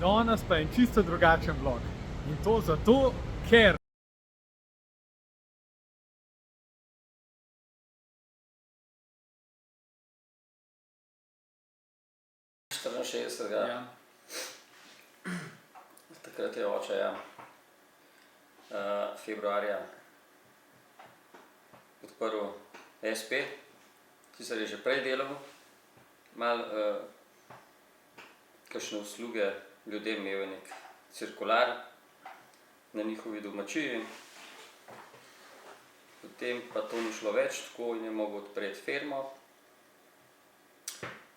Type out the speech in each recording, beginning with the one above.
Danes pa je čisto drugačen vlog. In to zato, ker Ja. Takrat je oče, februarja odprl SP, sicer je že prej delal, malo kakšne usluge ljudem, imel je nek cirkular na njihovi domačiji, potem pa to ni šlo več tako in je mogel odpreti firmo.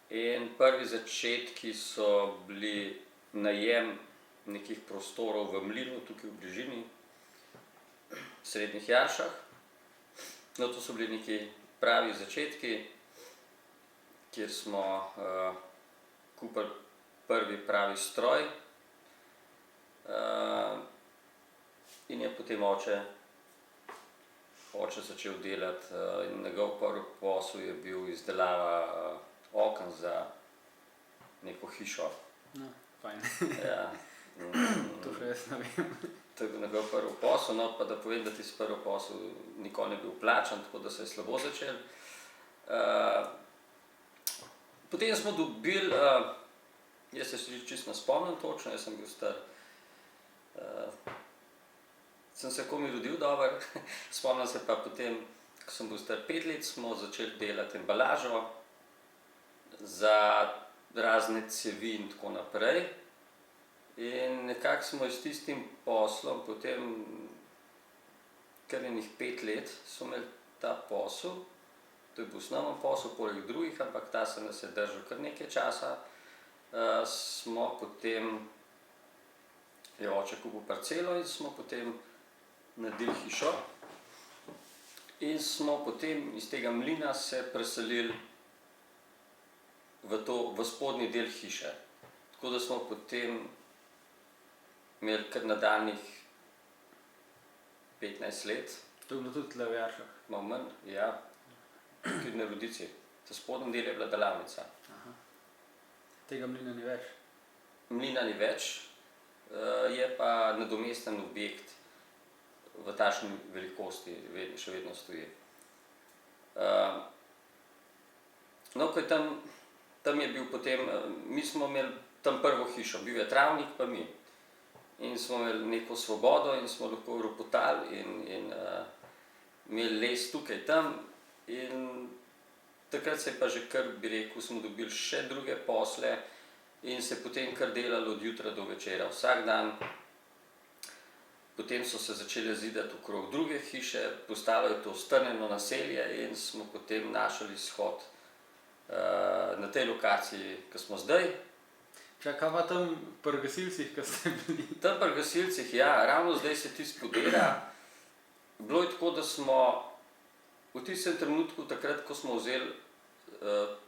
In prvi začetki so bili najem nekih prostorov v mlinu, tukaj v bližini, v Srednjih Jaršah. No, to so bili neki pravi začetki, kjer smo kupili prvi pravi stroj. In je potem oče začel delati in njegov prvi posel je bil izdelava oken za neko hišo. No, fajn. Ja. To še jaz ne vem. To je bil njegov prvi posel, no pa da povem, da tisti prvi posel nikoli ni bil plačan, tako da se je slabo začel. Potem smo dobili, jaz se čisto ne spomnim točno, jaz sem bil star, sem se komaj rodil dobro, spomnim se pa potem, ko sem bil star 5 let, smo začeli delati embalažo za razne cevi in tako naprej. In nekako smo s tistim poslom potem kar enih 5 let smo imeli ta posel. To je bil osnoven posel, poleg drugih, ampak ta se nas je držal kar nekaj časa. Smo potem, je oče kupil parcelo in smo potem naredili hišo. In smo potem iz tega mlina se preselili v spodnji del hiše. Tako da smo potem imeli kar nadaljnjih 15 let. To je bilo tudi tle v Jaršah? Malo manj, ja. Tudi na Rodici. Ta spodnji del je bila delavnica. Aha. Tega mlina ni več? Mlina ni več, je pa nadomesten objekt v takšni velikosti, še vedno stoji. No, ko je tam je bil potem, mi smo imeli tam prvo hišo, bil je travnik pa mi. In smo imeli neko svobodo in smo lahko ropotali in imeli les tukaj tam. In takrat se je pa že kar, bi rekel, smo dobili še druge posle in se potem kar delalo od jutra do večera, vsak dan. Potem so se začele zidati okrog druge hiše, postalo je to strnjeno naselje in smo potem našli izhod na tej lokaciji, ko smo zdaj. Kaj pa tam pri gasilcih, ko ste bili? Tam pri gasilcih, ja, ravno zdaj se tisto podira. Bilo je tako, da smo v tistem trenutku, takrat, ko smo vzeli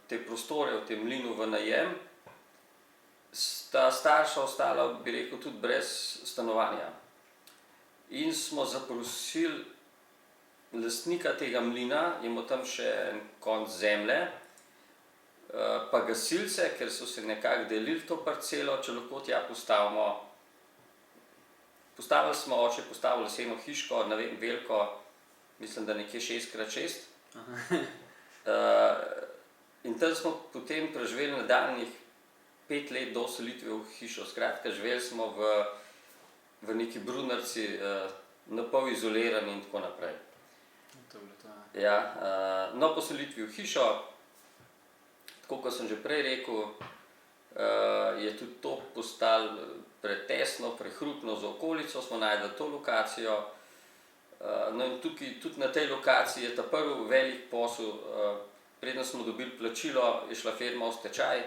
te prostore v tem mlinu v najem, sta starša ostala, bi rekel, tudi brez stanovanja. In smo zaprosili lastnika tega mlina, imel tam še en konec zemlje, pa gasilce, ker so se nekako delili to parcelo, če lahko tja postavimo. Oče je postavil leseno hiško, ne vem, veliko, mislim, da nekje 6x6. In tam smo potem preživeli nadaljnjih 5 let do selitve v hišo. Skratka, živeli smo v neki brunarci, napol izolirani in tako naprej. To je bilo to, ja. No, po selitvi v hišo, tako kot sem že prej rekel, je tudi to postalo pretesno, prehrupno za okolico, smo našli to lokacijo. No in tukaj, tudi na tej lokaciji je ta prvi velik posel, preden smo dobili plačilo, je šla firma v stečaj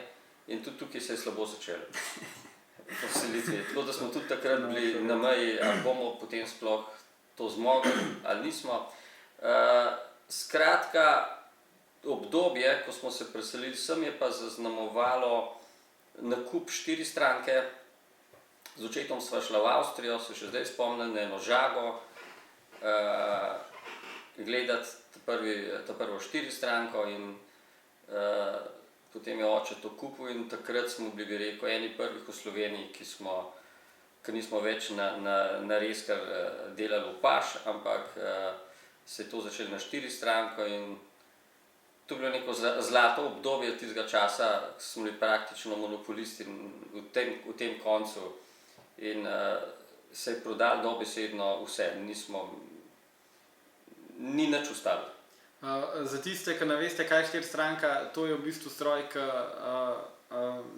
in tudi tukaj se je slabo začelo. Po selitvi. Tako da smo tudi takrat bili na meji, ali bomo potem sploh to zmogli ali nismo. Skratka, obdobje, ko smo se preselili sem, je pa zaznamovalo nakup 4 stranke. Z očetom sva šla v Avstrijo, se še zdaj spomnim, na eno žago, gledati ta prvo 4 stranko in potem je oče to kupil in takrat smo bili, bi rekel, eni prvih v Sloveniji, ki nismo več na reskar delali v paš, ampak se je to začelo na 4-stranko in to je bilo neko zlato obdobje tistega časa, ko smo bili praktično monopolisti v tem koncu in se je prodalo dobesedno vse, ni nič ostalo. Za tiste, ki ne veste, kaj je 4-stranka, to je v bistvu stroj, ki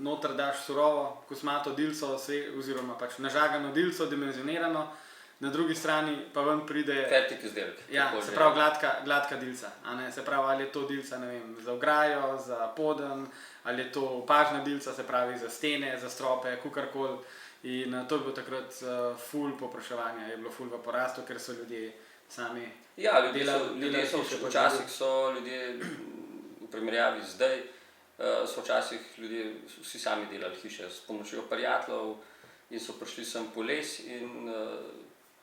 noter daš surovo kosmato dilco oziroma pač nažagano dilco, dimenzionirano, na drugi strani pa ven pride fertik izdelek. Ja, se pravi gladka dilca. Se pravi, ali je to dilca, ne vem, za ograjo, za poden, ali je to pažna dilca, se pravi za stene, za strope, kukarkoli. In to je bilo takrat ful povpraševanja, je bilo ful v porastu, ker so ljudje sami včasih so ljudje, v primerjavi zdaj, so včasih ljudje vsi sami delali hiše s pomočjo prijateljev in so prišli sem po les in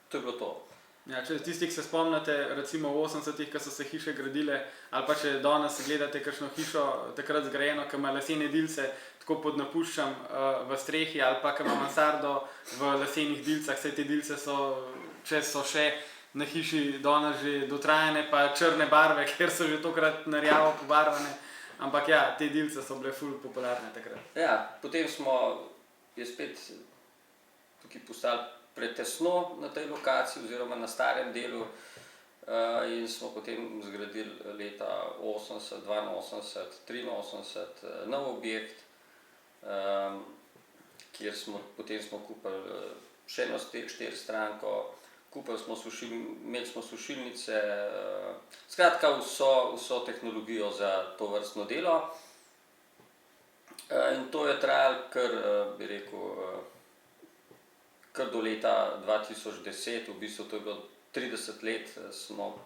to je bilo to. Ja, če tisti, ki se spomnite, recimo v 80-ih, ko so se hiše gradile, ali pa če danes gledate kakšno hišo takrat zgrajeno, ki ima lesene dilce, tako pod napuščam v strehi, ali pa ki ima mansardo v lesenih dilcah, vse te dilce so, če so še na hiši danes že dotrajane, pa črne barve, ker so že tokrat narjavo pobarvane, ampak ja, te dilce so bile ful popularne takrat. Ja, potem je spet tukaj postali pretesno na tej lokaciji oziroma na starem delu in smo potem zgradili leta 80, 82, 83 nov objekt, kjer potem smo kupili še eno 4-stranko, imeli smo sušilnice, skratka vso tehnologijo za to vrstno delo in to je trajalo bi rekel, kar do leta 2010, v bistvu to je bilo 30 let, smo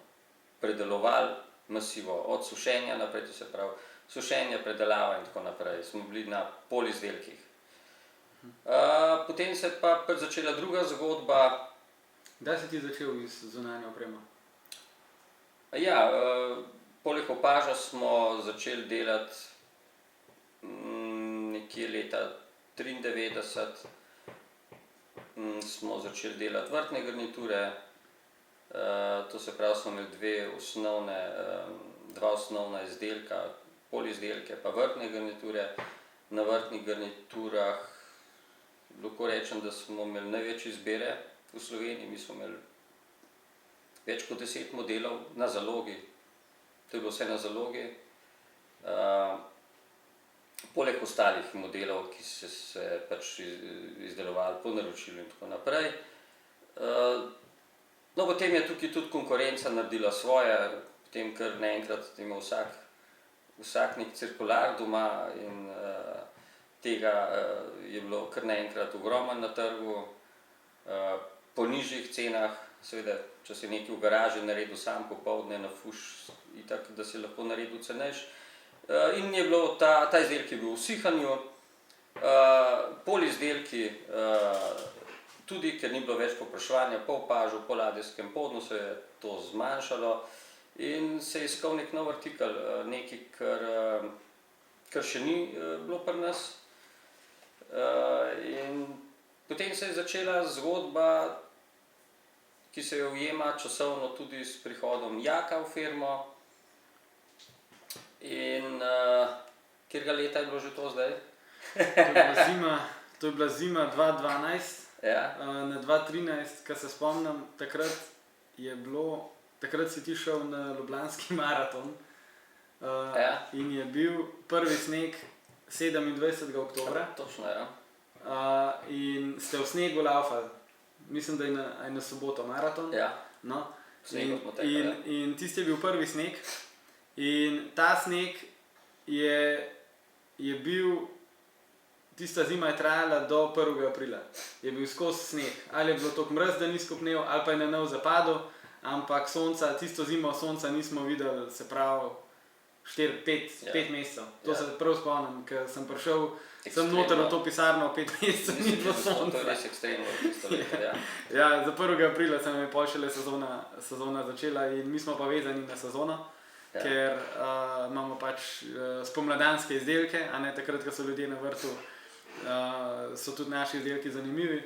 predelovali masivo, od sušenja naprej, to se pravi sušenje, predelava in tako naprej, smo bili na polizdelkih. Potem se je pa začela druga zgodba. Kdaj si ti začel z zunanjo opremo? Ja, poleg opaža smo začeli delati nekje leta 1993, smo začeli delati vrtne garniture, to se pravi, smo imeli dva osnovna izdelka, polizdelke pa vrtne garniture. Na vrtnih garniturah lahko rečem, da smo imeli največ izbire v Sloveniji, mi smo imeli več kot 10 modelov na zalogi, to je bilo vse na zalogi. Poleg ostalih modelov, ki so se pač izdelovali po naročilu in tako naprej. No, potem je tukaj tudi konkurenca naredila svoje, potem kar naenkrat ima vsak nek cirkular doma in tega je bilo kar naenkrat ogromno na trgu, po nižjih cenah, seveda, če si nekaj v garaži naredil sam popoldne na fuš, itak, da si lahko naredil cenejši. In je bilo ta izdelek je bil v sihanju, polizdelki tudi, ker ni bilo več povpraševanja po opažu, po ladijskem podnu se je to zmanjšalo in se je iskal nek nov artikel, nekaj, kar še ni bilo pri nas. In potem se je začela zgodba, ki se jo ujema časovno tudi s prihodom Jaka v firmo. In katerega leta je bilo že to zdaj? To je bila zima 2012, ja. Na 2013, ko se spomnim, takrat si ti šel na Ljubljanski maraton Ja. In je bil prvi sneg 27. oktobra. Točno, ja. In ste v snegu laufali, mislim, da je na soboto maraton. Ja. No. In tisti je bil prvi sneg. In ta sneg je bil, tista zima je trajala do 1. aprila. Je bil skozi sneg. Ali je bilo toliko mraz, da ni skopnel, ali pa je na nov zapadel, ampak tisto zimo sonca nismo videli, se pravi 4-5 mesecev. To se prav spomnim, ker sem prišel, sem noter v to pisarno 5 mesecev, ni bilo sonca. To je res ekstremno tisto leto, ja. Ja, za 1. aprila se nam je pol šele sezona začela in mi smo pa vezani na sezono. ker imamo pač spomladanske izdelke, a ne takrat, ko so ljudje na vrtu, so tudi naši izdelki zanimivi.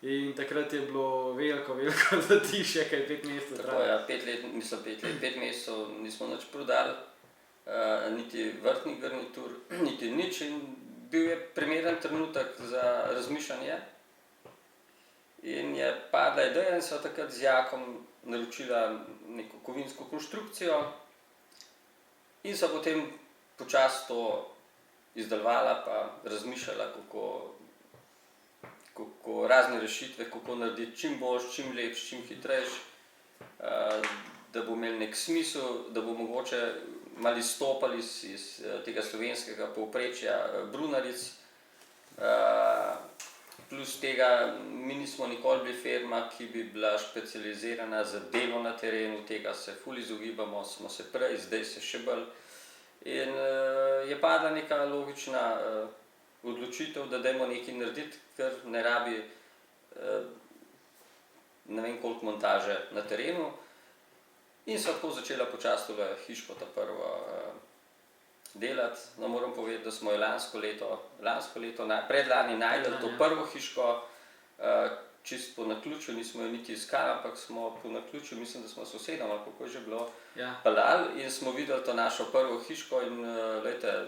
In takrat je bilo veliko zatišje, kaj 5 mesecev Tako, ja, 5 mesecev nismo nič prodali, niti vrtnih garnitur, niti nič. In bil je primeren trenutek za razmišljanje. In je padla ideja in so takrat z Jakom naročila neko kovinsko konštrukcijo in so potem počasi to izdelovala pa razmišljala, kako razne rešitve, kako narediti čim boljš, čim lepš, čim hitrejš, da bo imel nek smisel, da bo mogoče malo izstopali iz tega slovenskega povprečja brunaric. Plus tega, mi nismo nikoli bili firma, ki bi bila specializirana za delo na terenu, tega se ful izogibamo, smo se prej, zdaj se še bolj. In je padla neka logična odločitev, da dajmo nekaj narediti, ker ne rabi ne vem koliko montaže na terenu. In so tako začela počasi tole hiško ta prvo delati. No, moram povedati, da smo jo lansko leto, predlani našli to prvo hiško, čisto po naključju, nismo jo niti iskali, ampak smo po naključju, mislim, da smo sosedom, ali kako je že bilo, peljali in smo videli to našo prvo hiško in glejte.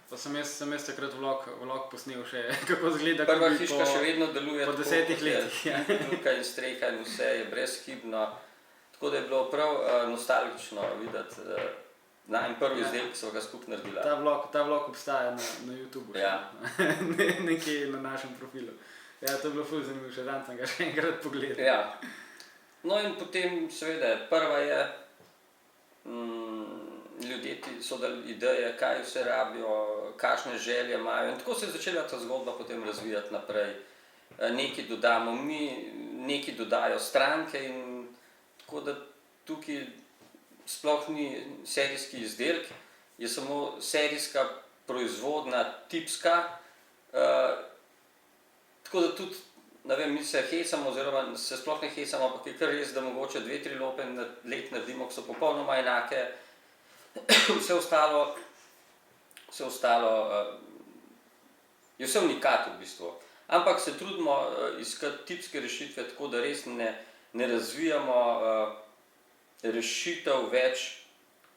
Pa sem jaz takrat vlog posnel še, kako izgleda, prva hiška še vedno deluje po 10 letih. Luka in streha in vse je brezhibno. Tako da je bilo prav nostalgično videti najmanj prvi izdelek, ki so ga skupaj naredila. Ta vlog obstaja na YouTubu, nekje na našem profilu. Ja, to je bilo ful zanimivo, še dan sem ga še enkrat pogledal. Ja. No in potem seveda prva je, ljudje so dali ideje, kaj vse rabijo, kakšne želje imajo in tako se je začela ta zgodba potem razvijati naprej. Nekaj dodamo mi, nekaj dodajo stranke in tako da tukaj sploh ni serijski izdelek, je samo serijska proizvodna, tipska. Tako da tudi, ne vem, mi se hecamo oziroma se sploh ne hecamo, ampak je kar res, da mogoče 2-3 lope na let naredimo, ki so popolnoma enake. Vse ostalo je vse unikat v bistvu. Ampak se trudimo iskati tipske rešitve, tako da res ne razvijamo rešitev več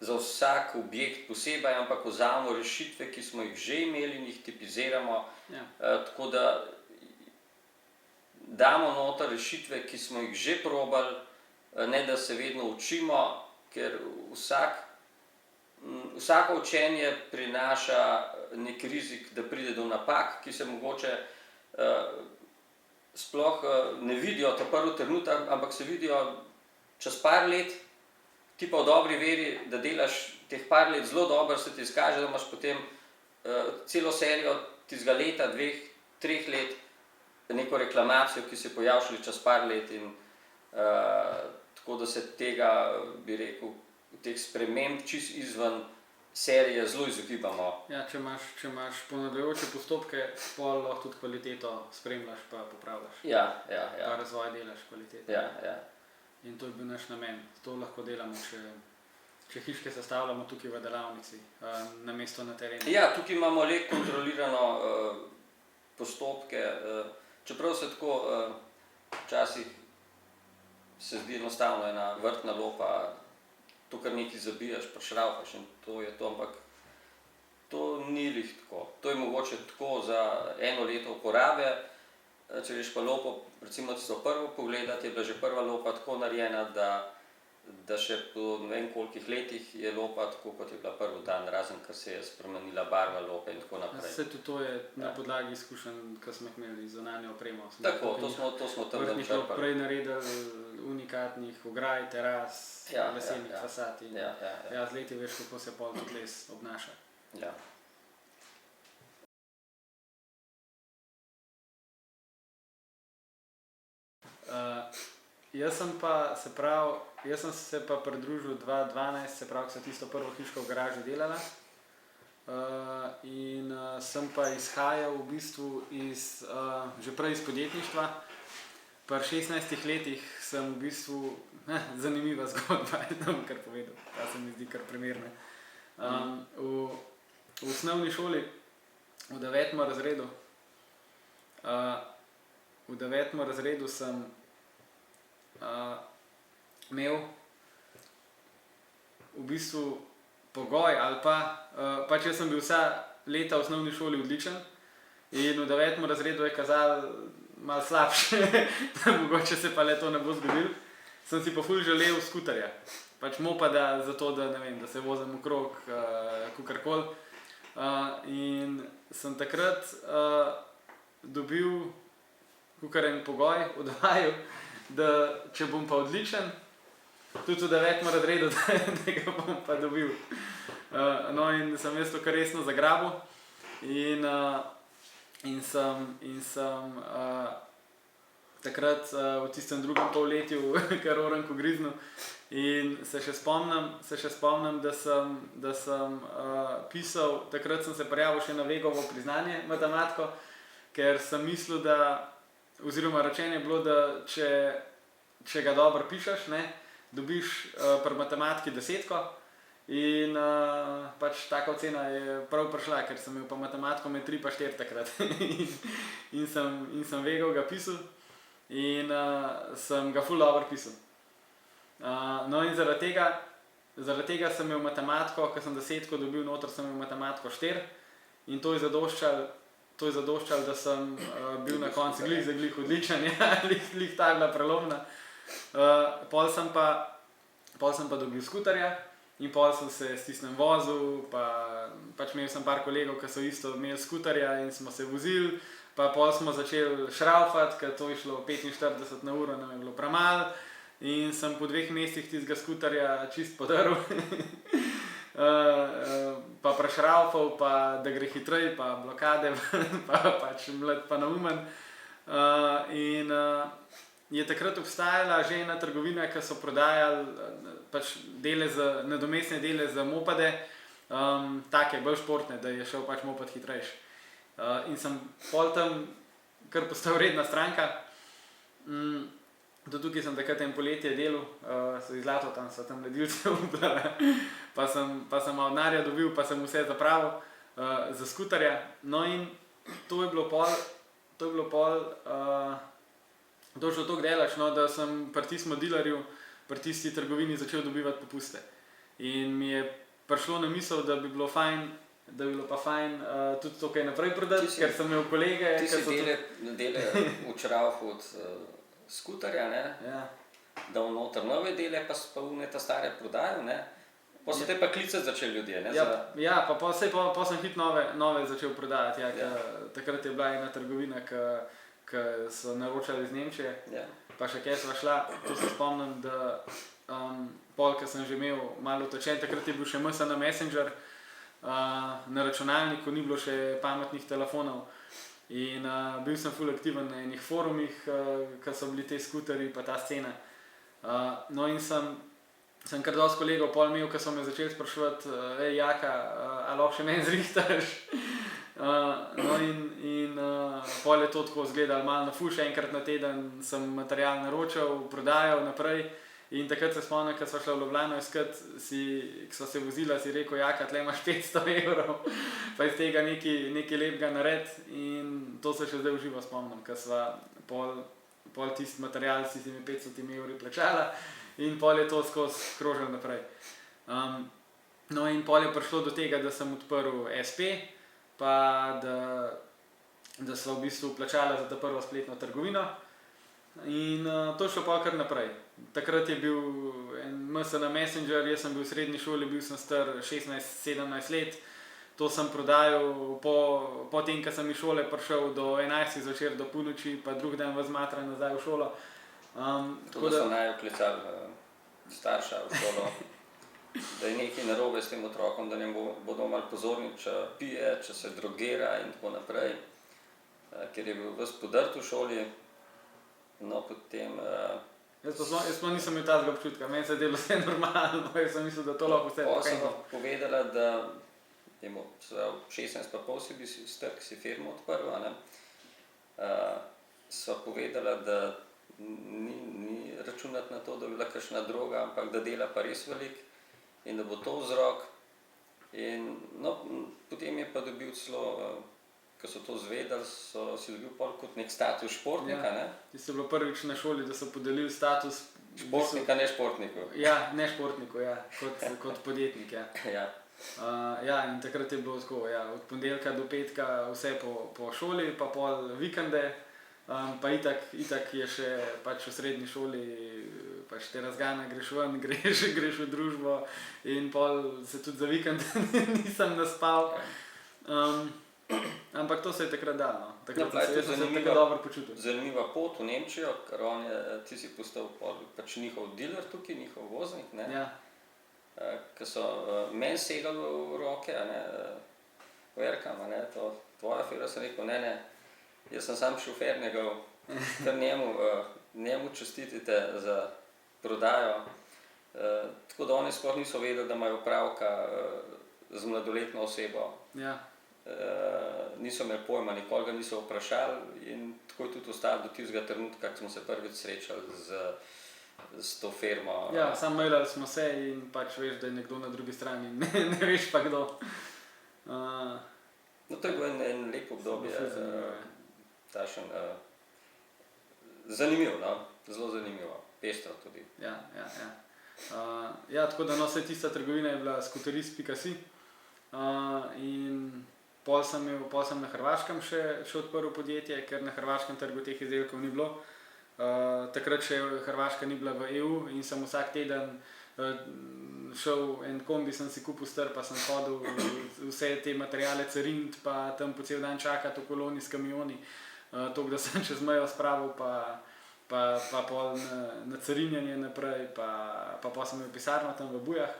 za vsak objekt posebej, ampak vzamemo rešitve, ki smo jih že imeli in jih tipiziramo. Tako da damo noter rešitve, ki smo jih že probali, ne da se vedno učimo, ker vsako učenje prinaša nek rizik, da pride do napak, ki se mogoče sploh ne vidijo ta prvi trenutek, ampak se vidijo čez par let. Ti pa v dobri veri, da delaš teh par let zelo dobro, se ti izkaže, da imaš potem celo serijo tistega leta, 2-3 let, neko reklamacijo, ki se pojavi šele čez par let in tako da se tega, bi rekel, teh sprememb čist izven serije zelo izogibamo. Ja, če imaš ponavljajoče postopke, pol lahko tudi kvaliteto spremljaš pa popravljaš. Pa razvoj delaš kvaliteto. In to je bil naš namen. To lahko delamo, če hiške sestavljamo tukaj v delavnici, namesto na terenu. Ja, tukaj imamo le kontrolirano postopke, čeprav se tako včasih se zdi enostavno ena vrtna lopa, to kar nekaj zabijaš, prišravkaš in to je to, ampak to ni lih tako. To je mogoče tako za 1 leto uporabe. Če greš pa lopo, recimo tisto prvo pogledati, je bila že prva lopa tako narejena, da še po ne vem kolikih letih je lopa tako, kot je bila prvi dan, razen ker se je spremenila barva lope in tako naprej. Vse tudi to je na podlagi izkušenj, ki smo jih imeli z zunanjo opremo. Tako, to smo tam načrpali. Prej naredili unikatnih ograj, teras, lesenih fasad in z leti veš, kako se pol tudi les obnaša. Jaz sem se pa pridružil 2012, se pravi, ko so tisto prvo hiško v garaži delala. In sem pa izhajal v bistvu že prej iz podjetništva. pri 16 letih sem v bistvu, zanimiva zgodba, ne bom kar povedal, ta se mi zdi kar primerna. V osnovni šoli, v 9. razredu, sem imel v bistvu pogoj ali pač jaz sem bil vsa leta v osnovni šoli odličen in v 9. razredu je kazalo malo slabše, da mogoče se pa le to ne bo zgodilo. Sem si pa ful želel skuterja, pač mopeda zato, da ne vem, da se vozim okrog, kakorkoli. In sem takrat dobil kakor en pogoj od vaju, da če bom pa odličen, tudi v 9. razredu, da ga bom pa dobil. No in sem jaz to kar resno zagrabil in sem takrat v tistem drugem polletju kar orenko griznil in se še spomnim, da sem pisal, takrat sem se prijavil še na Vegovo priznanje matematiko, ker sem mislil, da, oziroma rečeno je bilo, da če ga dobro pišeš, ne, dobiš pri matematiki 10. In pač taka ocena je prav prišla, ker sem imel pa matematiko med 3 pa 4 takrat. in sem Vegov ga pisal in sem ga ful dobro pisal. No in zaradi tega sem imel matematiko, ko sem 10 dobil noter, sem imel matematiko 4 in to je zadoščalo, da sem bil na koncu glih odličen, ja, glih ta bila prelomna. Pol sem pa dobil skuterja in pol sem se s tistem vozil, pač imel sem par kolegov, ki so isto imeli skuterja in smo se vozili, pa pol smo začeli šraufati, ker to je šlo 45 na uro, nam je bilo premalo in sem po 2 mesecih tistega skuterja čist podrl, pa prešraufal, pa da gre hitrej, pa blokade, pa pač mlad pa naumen. In je takrat obstajala že ena trgovina, ki so prodajali pač nadomestne dele za mopede, take bolj športne, da je šel pač moped hitrejši. In sem pol tam kar postal redna stranka. Do tukaj sem takrat en poletje delal, so iz Zlatotan, so tam ledilce ublala, pa sem malo denarja dobil, pa sem vse zapravil za skuterja. No in to je bilo pol točno tako delač, no, da sem pri tistem dilerju, pri tisti trgovini začel dobivati popuste. In mi je prišlo na misel, da bi bilo pa fajn tudi to kaj naprej prodati, ker sem imel kolege. Ti si dele učraufu od skuterja, ne? Ja. Dal noter nove dele, pa une ta stare prodajo, ne? Pa so te pa klicati začeli ljudje, ne? Ja, pa sem hit nove začel prodajati, ja. Takrat je bila ena trgovina, ki so naročali iz Nemčije, pa še kje sva šla, to se spomnim, da pol, ko sem že imel malo otočen, takrat je bil še MSN Messenger na računalniku, ni bilo še pametnih telefonov in bil sem ful aktiven na enih forumih, ko so bili te skuterji pa ta scena. No in sem kar dosti kolegov pol imel, ko so me začeli spraševati, Jaka, a lahko še meni zrihtaš? No in pol je to tako izgledalo malo na fuš, enkrat na teden sem material naročal, prodajal naprej in takrat se spomnim, ko sva šla v Ljubljano iskat, ko sva se vozila, si rekel, Jaka, tle imaš 500 €, pa iz tega nekaj lepega narediti in to se še zdaj v živo spomnim, ko sva pol tisti material si mi 500 € plačala in pol je to skozi krožil naprej. No in pol je prišlo do tega, da sem odprl SP, pa da sva v bistvu plačala za ta prvo spletno trgovino in to šlo pa kar naprej. Takrat je bil en MSN Messenger, jaz sem bil v srednji šoli, bil sem star 16-17 let, to sem prodajal po tem, ko sem iz šole prišel do 11 zvečer do ponoči, pa drug dan vzmatran nazaj v šolo. To so naj klicali starša v šolo. Da je nekaj narobe s tem otrokom, da ne bodo malo pozorni, če pije, če se drogira in tako naprej. Ker je bil ves podrt v šoli, no potem... Jaz pa nisem imel tazga občutka, meni se je delo vse normalno, jaz sem mislil, da to lahko vse pokajno. Sem pa povedala, da je 16,5 si bil star, ki si firmo odprl, ne? Sva povedala, da ni računati na to, da bi bila kakšna droga, ampak da dela pa res veliko in da bo to vzrok. In, no, potem je pa dobil celo, ko so to zvedali, si dobil pol kot nek status športnika. Ja. Tisto je bilo prvič na šoli, da so podelili status Športnika, ne športniku. Ja, ne športniku, ja, kot podjetnik. Ja. Ja. Ja, in takrat je bilo tako, ja, od ponedeljka do petka vse po šoli, pa pol vikende, pa itak je še pač v srednji šoli, pač te razgane, greš ven, greš v družbo in pol se tudi za vikend nisem naspal. Ampak to se je takrat dalo. No. Takrat sem se tako dobro počutil. Zanimiva pot v Nemčijo, ker ti si postal pač njihov dealer tukaj, njihov voznik, ne? Ja. Ko so meni segali v roke, verkam, to tvoja afera, sem rekel, ne, jaz sem sam šofer njegov, ker njemu čestitite za prodajo. Tako da oni sploh niso vedeli, da imajo opravka z mladoletno osebo. Ja. Niso imeli pojma, nikoli ga niso vprašali in tako je tudi ostalo do tistega trenutka, ko smo se prvič srečali s to firmo. Ja, samo mailali smo se in pač veš, da je nekdo na drugi strani, ne veš pa kdo. No, to je bilo en lep obdobje, zanimivo, no? Zelo zanimivo, pestro tudi. Ja. Ja, tako da no, vse tista trgovina je bila skuterist.si in pol sem na Hrvaškem še odprl podjetje, ker na hrvaškem trgu teh izdelkov ni bilo. Takrat še Hrvaška ni bila v EU in sem vsak teden šel en kombi, sem si kupil strp, pa sem hodil vse te materiale cariniti, pa tam po cel dan čakati v koloni s kamioni, toliko da sem čez mejo spravil, pa pol na carinjenje naprej, pa sem imel pisarno tam v Bujah,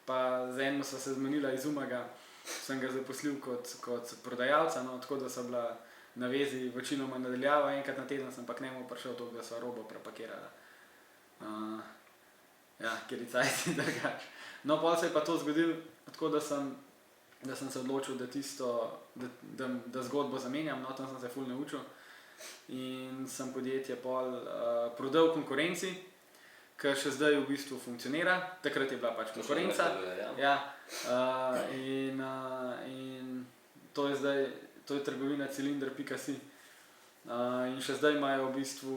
pa z enim sva se zmenila iz Umaga, sem ga zaposlil kot prodajalca, no, tako da so bila na vezi večinoma nadaljava, enkrat na teden sem pa k njemu prišel toliko, da sva robo prepakirala. Ja, ker je cajt drugač. No, pol se je pa to zgodilo, tako da sem se odločil, da zgodbo zamenjam, no, tam sem se ful naučil in sem podjetje pol prodal konkurenci, ki še zdaj v bistvu funkcionira, takrat je bila pač konkurenca. Ja, in to je trgovina Cylinder.si. In še zdaj imajo v bistvu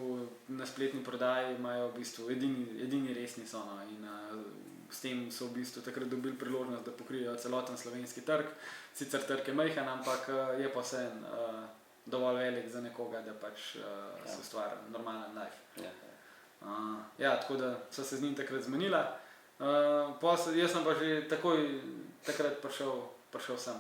na spletni prodaji imajo v bistvu edini resni so, no, in s tem so v bistvu takrat dobili priložnost, da pokrijejo celoten slovenski trg. Sicer trg je majhen, ampak je pa vseeno dovolj velik za nekoga, da pač se ustvari normalen life. Ja, tako da so se z njim takrat zmenila. Jaz sem pa že takrat prišel sem.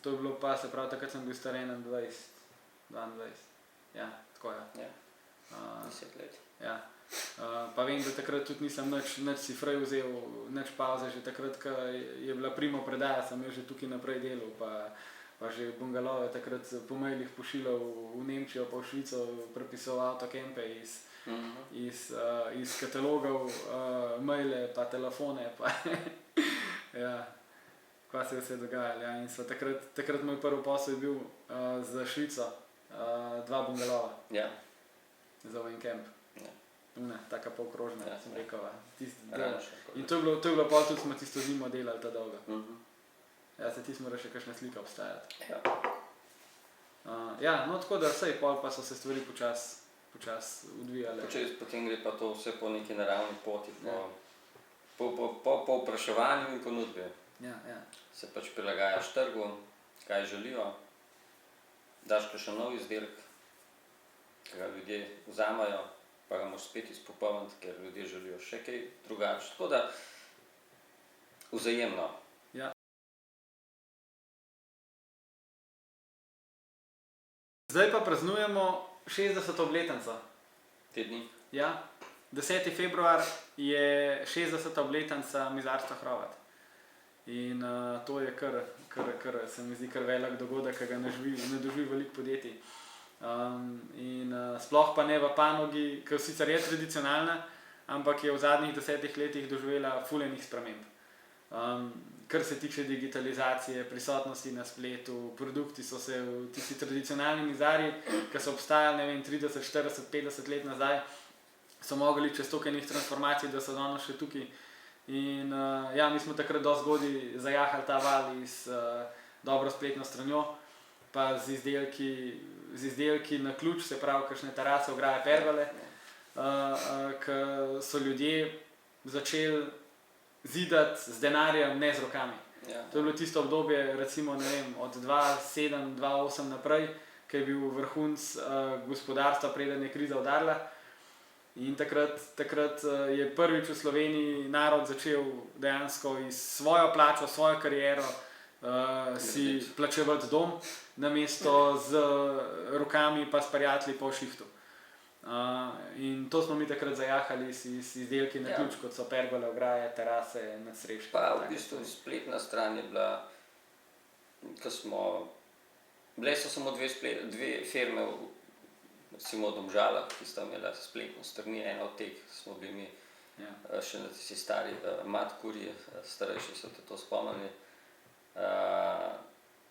To je bilo pa, se pravi, takrat sem bil star 21, ja, tako je. 10 let. Ja. Pa vem, da takrat tudi nisem nič si frej vzel, nič pauze, že takrat, ko je bila primo predaja, sem jo že tukaj naprej delal, pa že bungalove takrat po mailih pošiljal v Nemčijo, pa v Švico, prepisoval avtokempe iz katalogov, maile, pa telefone, pa ja, kva se je vse dogajalo. Ja. In takrat moj prvi posel je bil za Švico, 2 bungalova, za en kemp. Taka polkrožna, sem rekel. In to je bilo pol, tudi smo tisto zimo delali ta dolgo. Ja, se tisto mora še kakšna slika obstajati. Ja, no tako da sej, pol pa so se stvari počas odvijale. Potem gre pa to vse po neki naravni poti, po vpraševanju in ponudbi. Ja. Se pač prilagajaš trgu, kaj želijo, daš kakšen nov izdelek, ki ga ljudje vzamajo, pa ga moraš spet izpopolniti, ker ljudje želijo še kaj drugače. Tako da vzajemno. Ja. Zdaj pa praznujemo 60. obletnico. Te dni? Ja. 10. februar je 60. obletnica mizarstva Hrovat. In to je kar, se mi zdi, kar velik dogodek, ki ga ne doživi veliko podjetij. In sploh pa ne v panogi, ki sicer je tradicionalna, ampak je v zadnjih 10 letih doživela ful enih sprememb. kar se tiče digitalizacije, prisotnosti na spletu, produkti so se v tisti tradicionalni mizarji, ki so obstajali, ne vem, 30, 40, 50 let nazaj, so mogli čez toliko enih transformacij, da so danes še tukaj. In ja, mi smo takrat dosti zgodaj zajahali ta val z dobro spletno stranjo, pa z izdelki na ključ, se pravi, kakšne terase, ograje, pergole, ki so ljudje začeli zidati z denarjem, ne z rokami. Ja. To je bilo tisto obdobje, recimo, ne vem, od 2007, 2008 naprej, ki je bil vrhunec gospodarstva, preden je kriza udarila. In takrat je prvič v Sloveniji narod začel dejansko iz svojo plačo, svojo kariero si plačevati dom, namesto z rokami pa s prijatelji po šihtu. In to smo mi takrat zajahali z izdelki na ključ, kot so pergole, ograje, terase, nadstreške. Pa v bistvu spletna stran je bila, ko smo, bile so samo dve firme, recimo v Domžalah, ki sta imela spletno strani, ena od teh smo bili mi, še na tisti stari Matkurji, starejši so te to spomnili.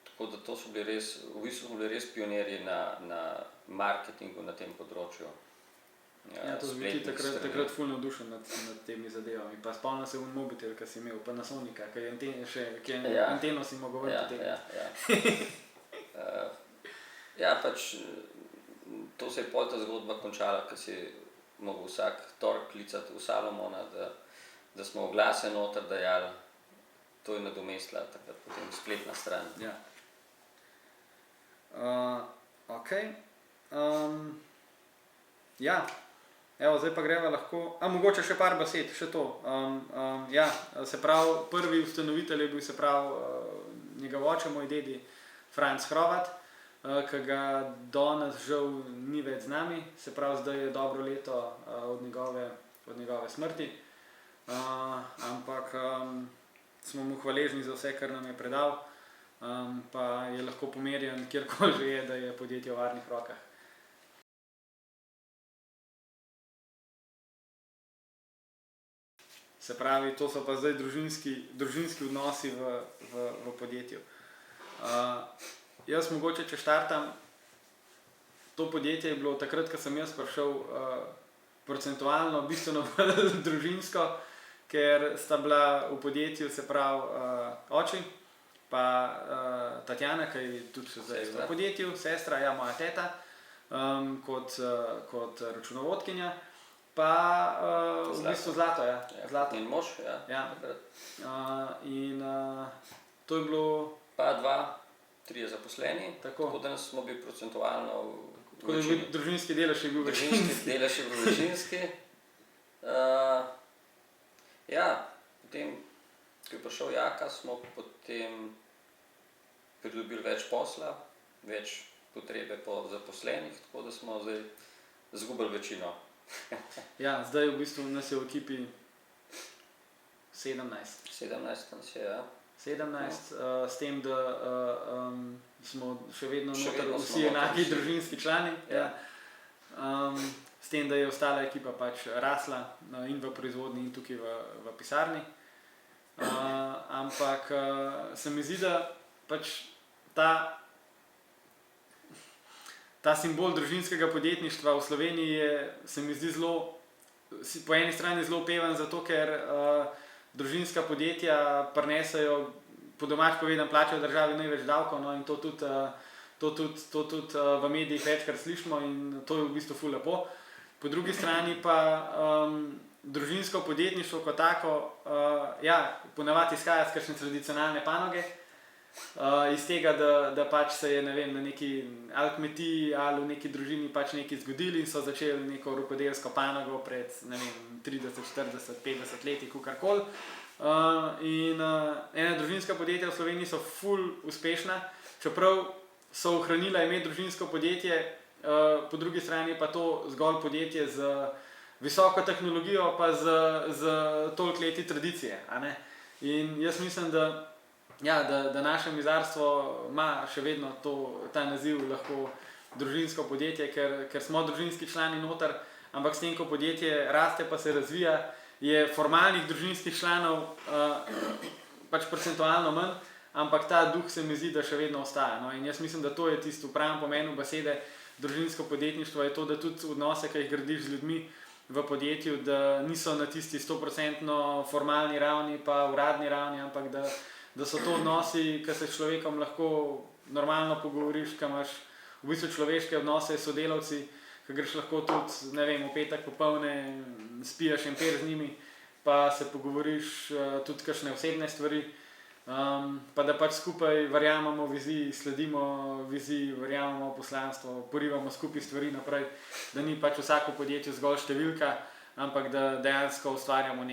Tako da to so bili res, v bistvu smo bili res pionirji na marketingu na tem področju. Ja, to bi ti takrat ful navdušen nad temi zadevami. Pa spomnim se v mobitel, ki si imel, Panasonica, ki je anteno si mogel vrti tega. Ja, pač to se je pol ta zgodba končala, ko si mogel vsak torek klicati v Salomona, da smo oglase noter dajali. To je nadomestila takrat potem spletna stran. Ja. Okej. Ja, evo, zdaj pa greva lahko, mogoče še par besed, še to. Ja, se pravi, prvi ustanovitelj je bil, se pravi, njegov oče, moj dedi, Franc Hrovat, ki ga danes žal ni več z nami, se pravi, zdaj je dobro leto od njegove smrti, ampak smo mu hvaležni za vse, kar nam je predal, pa je lahko pomerjen kjerkoli že je, da je podjetje v varnih rokah. Se pravi, to so pa zdaj družinski odnosi v podjetju. Jaz mogoče, če štartam, to podjetje je bilo takrat, ko sem jaz prišel, procentualno bistveno bolj družinsko, ker sta bila v podjetju, se pravi, oči, pa Tatjana, ki je tudi še zdaj v podjetju, sestra, ja, moja teta, kot računovodkinja, pa v bistvu Zlato, ja. Zlato. In mož, ja. In to je bilo... Pa 2-3 zaposleni, tako da nas smo bili procentualno tako da je bil družinski delež je bil večinski. Ja, potem, ko je prišel Jaka, smo potem pridobili več posla, več potrebe po zaposlenih, tako da smo zdaj izgubili večino. Ja, zdaj v bistvu nas je v ekipi 17. 17 nas je, ja. 17, s tem, da smo še vedno vsi enaki družinski člani. Ja. S tem, da je ostala ekipa pač rasla in v proizvodnji in tukaj v pisarni. Ampak se mi zdi, da pač ta simbol družinskega podjetništva v Sloveniji je, se mi zdi po eni strani zelo opevan, zato ker družinska podjetja prinesejo, po domač povedano, plačajo državi največ davkov, no, in to tudi v medijih večkrat slišimo in to je v bistvu ful lepo. Po drugi strani pa družinsko podjetništvo kot tako, ja, ponavadi izhaja iz kakšne tradicionalne panoge, iz tega, da pač se je, ne vem, na neki ali kmetiji ali v neki družini pač nekaj zgodili in so začeli neko rokodelsko panogo pred, ne vem, 30, 40, 50 leti, kakorkoli. In ena družinska podjetja v Sloveniji so ful uspešna, čeprav so ohranila ime družinsko podjetje, po drugi strani pa to zgolj podjetje z visoko tehnologijo pa z toliko leti tradicije. A ne? In jaz mislim, da naše mizarstvo ima še vedno ta naziv lahko družinsko podjetje, ker smo družinski člani noter, ampak s tem, ko podjetje raste pa se razvija, je formalnih družinskih članov pač procentualno manj, ampak ta duh se mi zdi, da še vedno ostaja. No? In jaz mislim, da to je tisto v pravem pomenu besede družinsko podjetništvo, je to, da tudi odnose, ki jih gradiš z ljudmi v podjetju, da niso na tisti 100% formalni ravni pa uradni ravni, ampak da so to odnosi, ki se s človekom lahko normalno pogovoriš, ki imaš v bistvu človeške odnose s sodelavci, ki greš lahko tudi, ne vem, v petek popoldne spiješ en per z njimi, pa se pogovoriš tudi kakšne osebne stvari, pa da pač skupaj verjamemo viziji, sledimo viziji, verjamemo v poslanstvo, porivamo skupaj stvari naprej, da ni pač vsako podjetje zgolj številka, ampak da dejansko ustvarjamo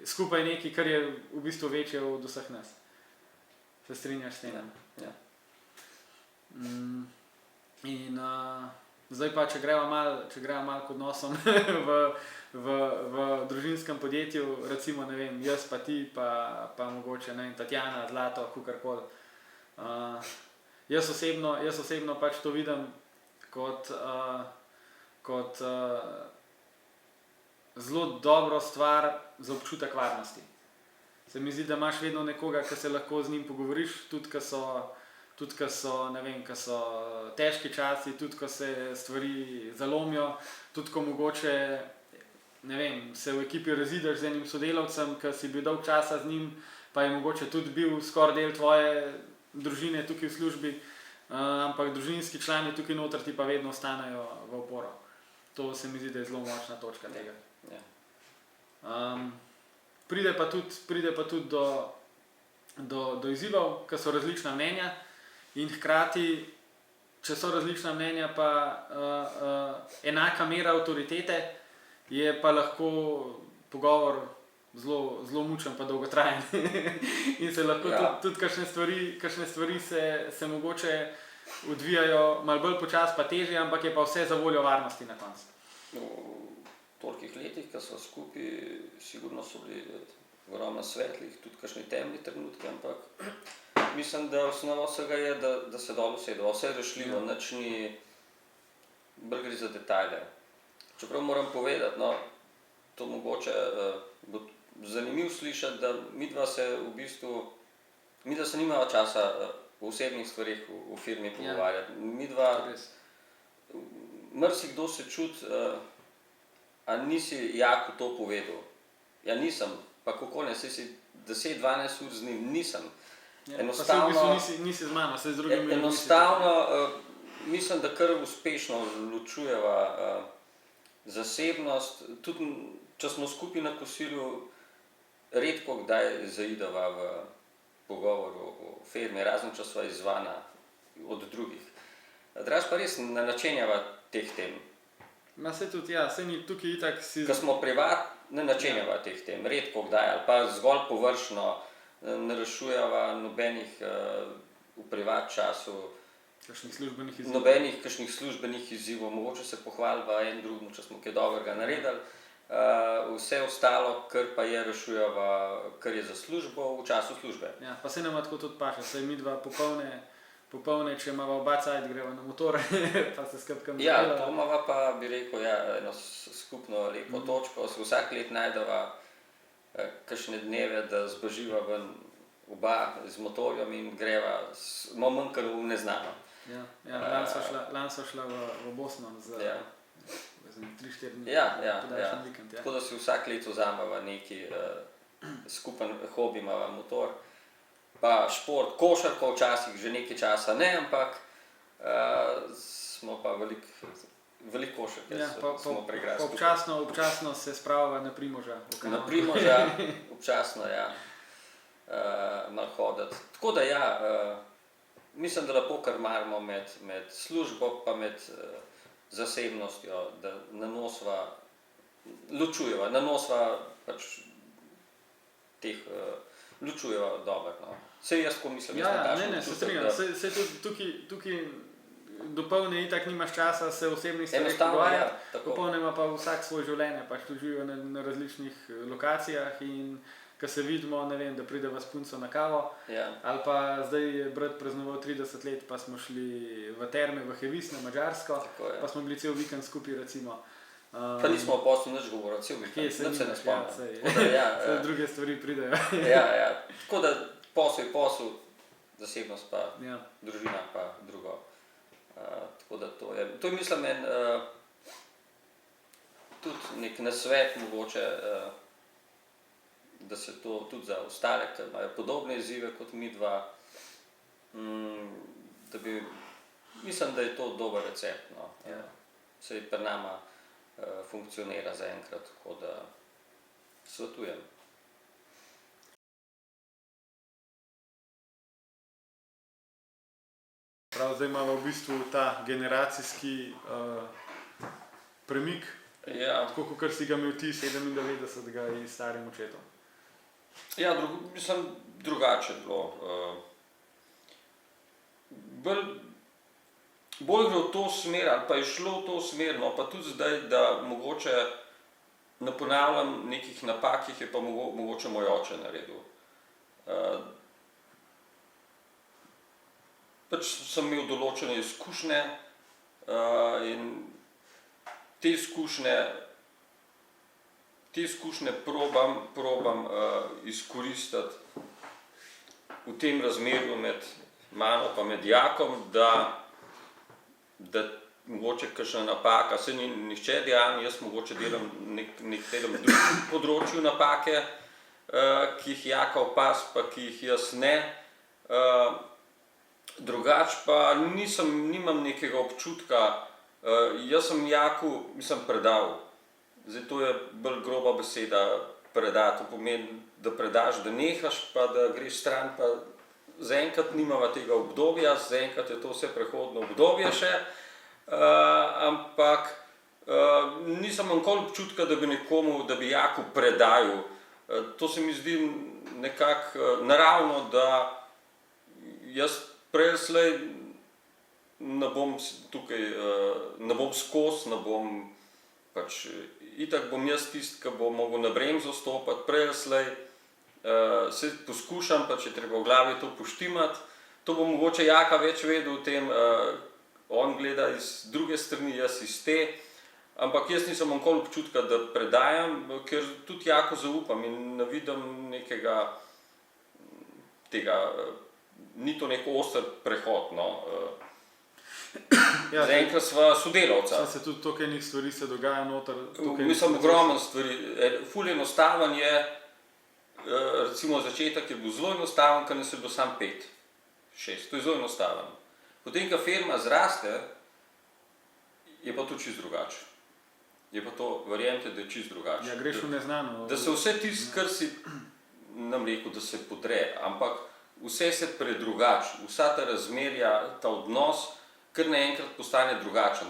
skupaj nekaj, kar je v bistvu večje od vseh nas. Se strinjaš s tem? Ja. In zdaj pa, če greva malo k odnosom v družinskem podjetju, recimo, ne vem, jaz pa ti, pa mogoče, ne vem, Tatjana, Zlato, kakorkoli. Jaz osebno pač to vidim kot zelo dobro stvar za občutek varnosti. Se mi zdi, da imaš vedno nekoga, ki se lahko z njim pogovoriš, tudi ko so, ne vem, ko so težki časi, tudi ko se stvari zalomijo, tudi ko mogoče, ne vem, se v ekipi razideš z enim sodelavcem, ki si bil dolg časa z njim, pa je mogoče tudi bil skoraj del tvoje družine tukaj v službi, ampak družinski člani tukaj noter ti pa vedno ostanejo v oporo. To se mi zdi, da je zelo močna točka tega. Ja. Pride pa tudi do izzivov, ki so različna mnenja, in hkrati, če so različna mnenja, pa enaka mera avtoritete, je pa lahko pogovor zelo mučen pa dolgotrajen. In se lahko tudi kakšne stvari se mogoče odvijajo malo bolj počasi pa težje, ampak je pa vse za voljo varnosti na koncu. V tolikih letih, ko so skupaj, sigurno so bili ogromno svetlih, tudi kakšni temni trenutki, ampak mislim, da osnova vsega je, da se dol usedeva. Vse je rešljivo, nič ni, bolj gre za detajle. Čeprav moram povedati, no, to mogoče bo zanimivo slišati, da midva se nimava časa v osebnih stvarih v firmi pogovarjati. Midva, marsikdo se čuti, a nisi Jaku to povedal? Ja, nisem. Pa kako ne, saj si 10-12 ur z njim, nisem. Enostavno, pa se v bistvu nisi z mano, se z drugimi ljudmi. Enostavno, mislim, da kar uspešno ločujeva zasebnost. Tudi, če smo skupaj na kosilu, redko kdaj zaideva v pogovoru o firmi, razen če sva izzvana od drugih. Drugače pa res ne načenjava teh tem. Ma se tudi, ja, se ni tukaj itak si... Ko smo privat, ne načenjava teh tem, redko kdaj, ali pa zgolj površno, ne rešujeva nobenih v privat času, nobenih kakšnih službenih izzivov, mogoče se pohvaliva en drugemu, če smo kaj dobrega naredili. Vse ostalo, kar pa je, rešujeva, kar je za službo, v času službe. Ja, pa se nama tako tudi paše, saj midva popolne, če imava oba cajt, greva na motor, pa se skrbkam zadelava. Ja, to imava pa, bi rekel, eno skupno lepo točko, se vsak let najdeva kakšne dneve, da zbeživa ven oba z motorjem in greva, malo manj kar v neznano. Ja, lani sva šla v Bosno za 3-4 dni, podaljšan vikend. Tako da si vsak let vzameva neki skupen hobi, imava motor. Pa šport, košarko včasih že nekaj časa ne, ampak smo pa veliko košarke smo preigrali skupaj. Občasno se spravava na Primoža. Na Primoža, občasno, ja, malo hoditi. Tako da ja, mislim, da lepo kar marimo med službo pa med zasebnostjo, da ločujeva, nanosva pač teh ločujeva dobro, no. Sej jaz tako mislim, se strinjam, sej tudi tukaj dopolne itak nimaš časa se v osebnih stvarih pogovarjati, popolne ima pa vsak svoje življenje, pač tu živijo na različnih lokacijah in ko se vidimo, ne vem, da prideva s punco na kavo, ali pa zdaj je brat praznoval 30 let, pa smo šli v terme v Hevis na Madžarsko, pa smo bili cel vikend skupaj recimo. Pa nismo o poslu nič govorili, cel vikend, Kje se nič se ne nimaš, spomnim. ja, Tako da, ja, Saj druge stvari pridejo. ja, tako da posel je posel, zasebnost pa Ja. družina pa drugo. Tako da to je mislim en tudi nek nasvet mogoče, da se to tudi za ostale, ki imajo podobne izzive kot mi dva, da bi, mislim, da je to dober recept, no. Ja. Saj pri nama funkcionira zaenkrat, tako da svetujem. Prav, zdaj imamo v bistvu ta generacijski premik, Ja, tako kot si ga imel ti 97 iz starim očetom. ja mislim, drugače je bilo. Bolj gre v to smer, ali pa je šlo v to smer, no pa tudi zdaj, da mogoče ne ponavljam nekih napak, ki jih je pa mogoče moj oče naredil. Pač sem imel določene izkušnje in te izkušnje probam izkoristiti v tem razmerju med mano pa med Jakom, da mogoče kakšna napaka, saj ni nihče idealen, jaz mogoče delam nekaterem drugem področju napake, ki jih Jaka opaz, pa ki jih jaz ne. Drugače pa nimam nekega občutka, jaz sem Jaku, predal. Zdaj to je bolj groba beseda, predati, to pomeni, da predaš, da nehaš, pa da greš stran, pa zaenkrat nimava tega obdobja, zaenkrat je to vse prehodno obdobje še, ampak nisem imel nikoli občutka, da bi Jaku predajal. To se mi zdi nekako naravno, da jaz prej slej ne bom tukaj, ne bom skozi, ne bom pač, itak bom jaz tisti, ki bo mogel na bremzo stopati, prej slej se poskušam, pa če treba v glavi to poštimati, to bo mogoče Jaka več vedel o tem, on gleda iz druge strani, jaz iz te, ampak jaz nisem imel nikoli občutka, da predajam, ker tudi Jaku zaupam in ne vidim nekega tega, ni to nek oster prehod, no. Ja, zaenkrat sva sodelavca. Saj se tudi toliko enih stvari se dogaja noter. Mislim, ogromno stvari. Ful enostaven je, recimo začetek je bil zelo enostaven, ker nas je bilo samo 5, 6, to je zelo enostaven. Potem, ko firma zraste, je pa to čisto drugače. Je pa to, verjemite, da je čisto drugače. Ja, greš v neznano. Da se vse tisto, kar si nam rekel, da se podre, ampak vse se predrugači, vsa ta razmerja, ta odnos, kar naenkrat postane drugačen.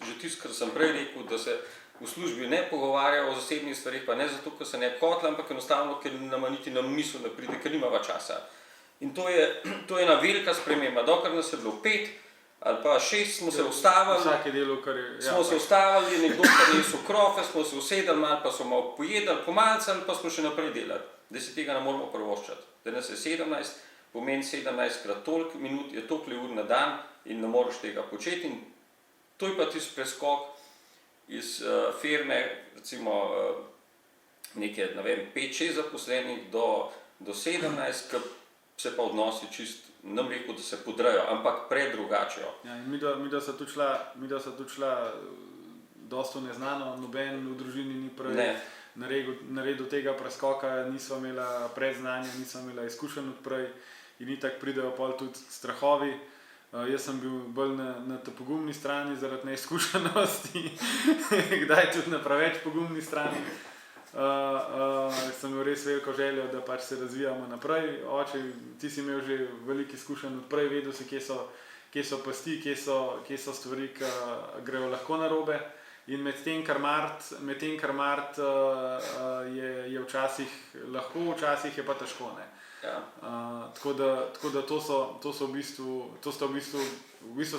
Že tisto, kar sem prej rekel, da se v službi ne pogovarja o zasebnih stvarih, pa ne zato, ker se ne hotla, ampak enostavno, ker nama niti na misel ne pride, ker nimava časa. In to je ena velika sprememba. Dokler nas je bilo 5 ali pa 6, smo se ustavili. Vsake delo, kar je... Smo se ustavili, nekdo pa nesel krofe, smo se usedali, malo pa so malo pojedali, pomalcali, pa smo še naprej delali. Da se tega ne moramo privoščiti. Da nas je 17, pomeni 17krat toliko minut, je toliko ur na dan in ne moreš tega početi. In to je pa tisti preskok iz firme, recimo nekaj, ne vem, 5-6 zaposlenih do 17, ki se pa odnosi čist, ne bi rekel, da se podrejo, ampak predrugačijo. Ja, in midva sta tudi šla dosto neznano, noben v družini ni prej naredil tega preskoka, nisva imela predznanja, nisva imela izkušenj odprej in itak pridejo pol tudi strahovi. Jaz sem bil bolj na pogumni strani zaradi neizkušenosti, kdaj tudi na preveč pogumni strani. Sem imel res veliko željo, da pač se razvijamo naprej. Oče, ti si imel že veliko izkušenj odprej, vedel si, kje so pasti, kje so stvari, ki grejo lahko narobe. In med tem, kar mart, je včasih lahko, včasih je pa težko, ne. Ja. Tako da to sta v bistvu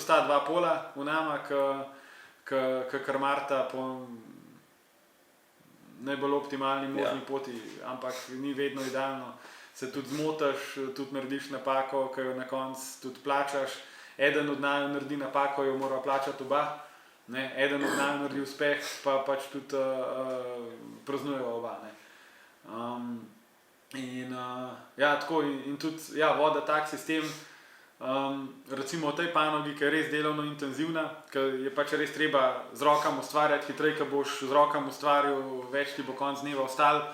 sta dva pola v nama, kar marta po najbolj optimalni možni poti, ampak ni vedno idealno. Se tudi zmotaš, tudi narediš napako, ki jo na koncu tudi plačaš. Eden od naju naredi napako, jo mora plačati oba. Ne? Eden od naj naredi uspeh, pa pač tudi praznujeva oba. Ne? In tudi voda, tak sistem, recimo v tej panogi, ki je res delovno intenzivna, ki je pač res treba z rokami ustvarjati, hitreje, ko boš z rokami ustvaril, več ti bo konc dneva ostal,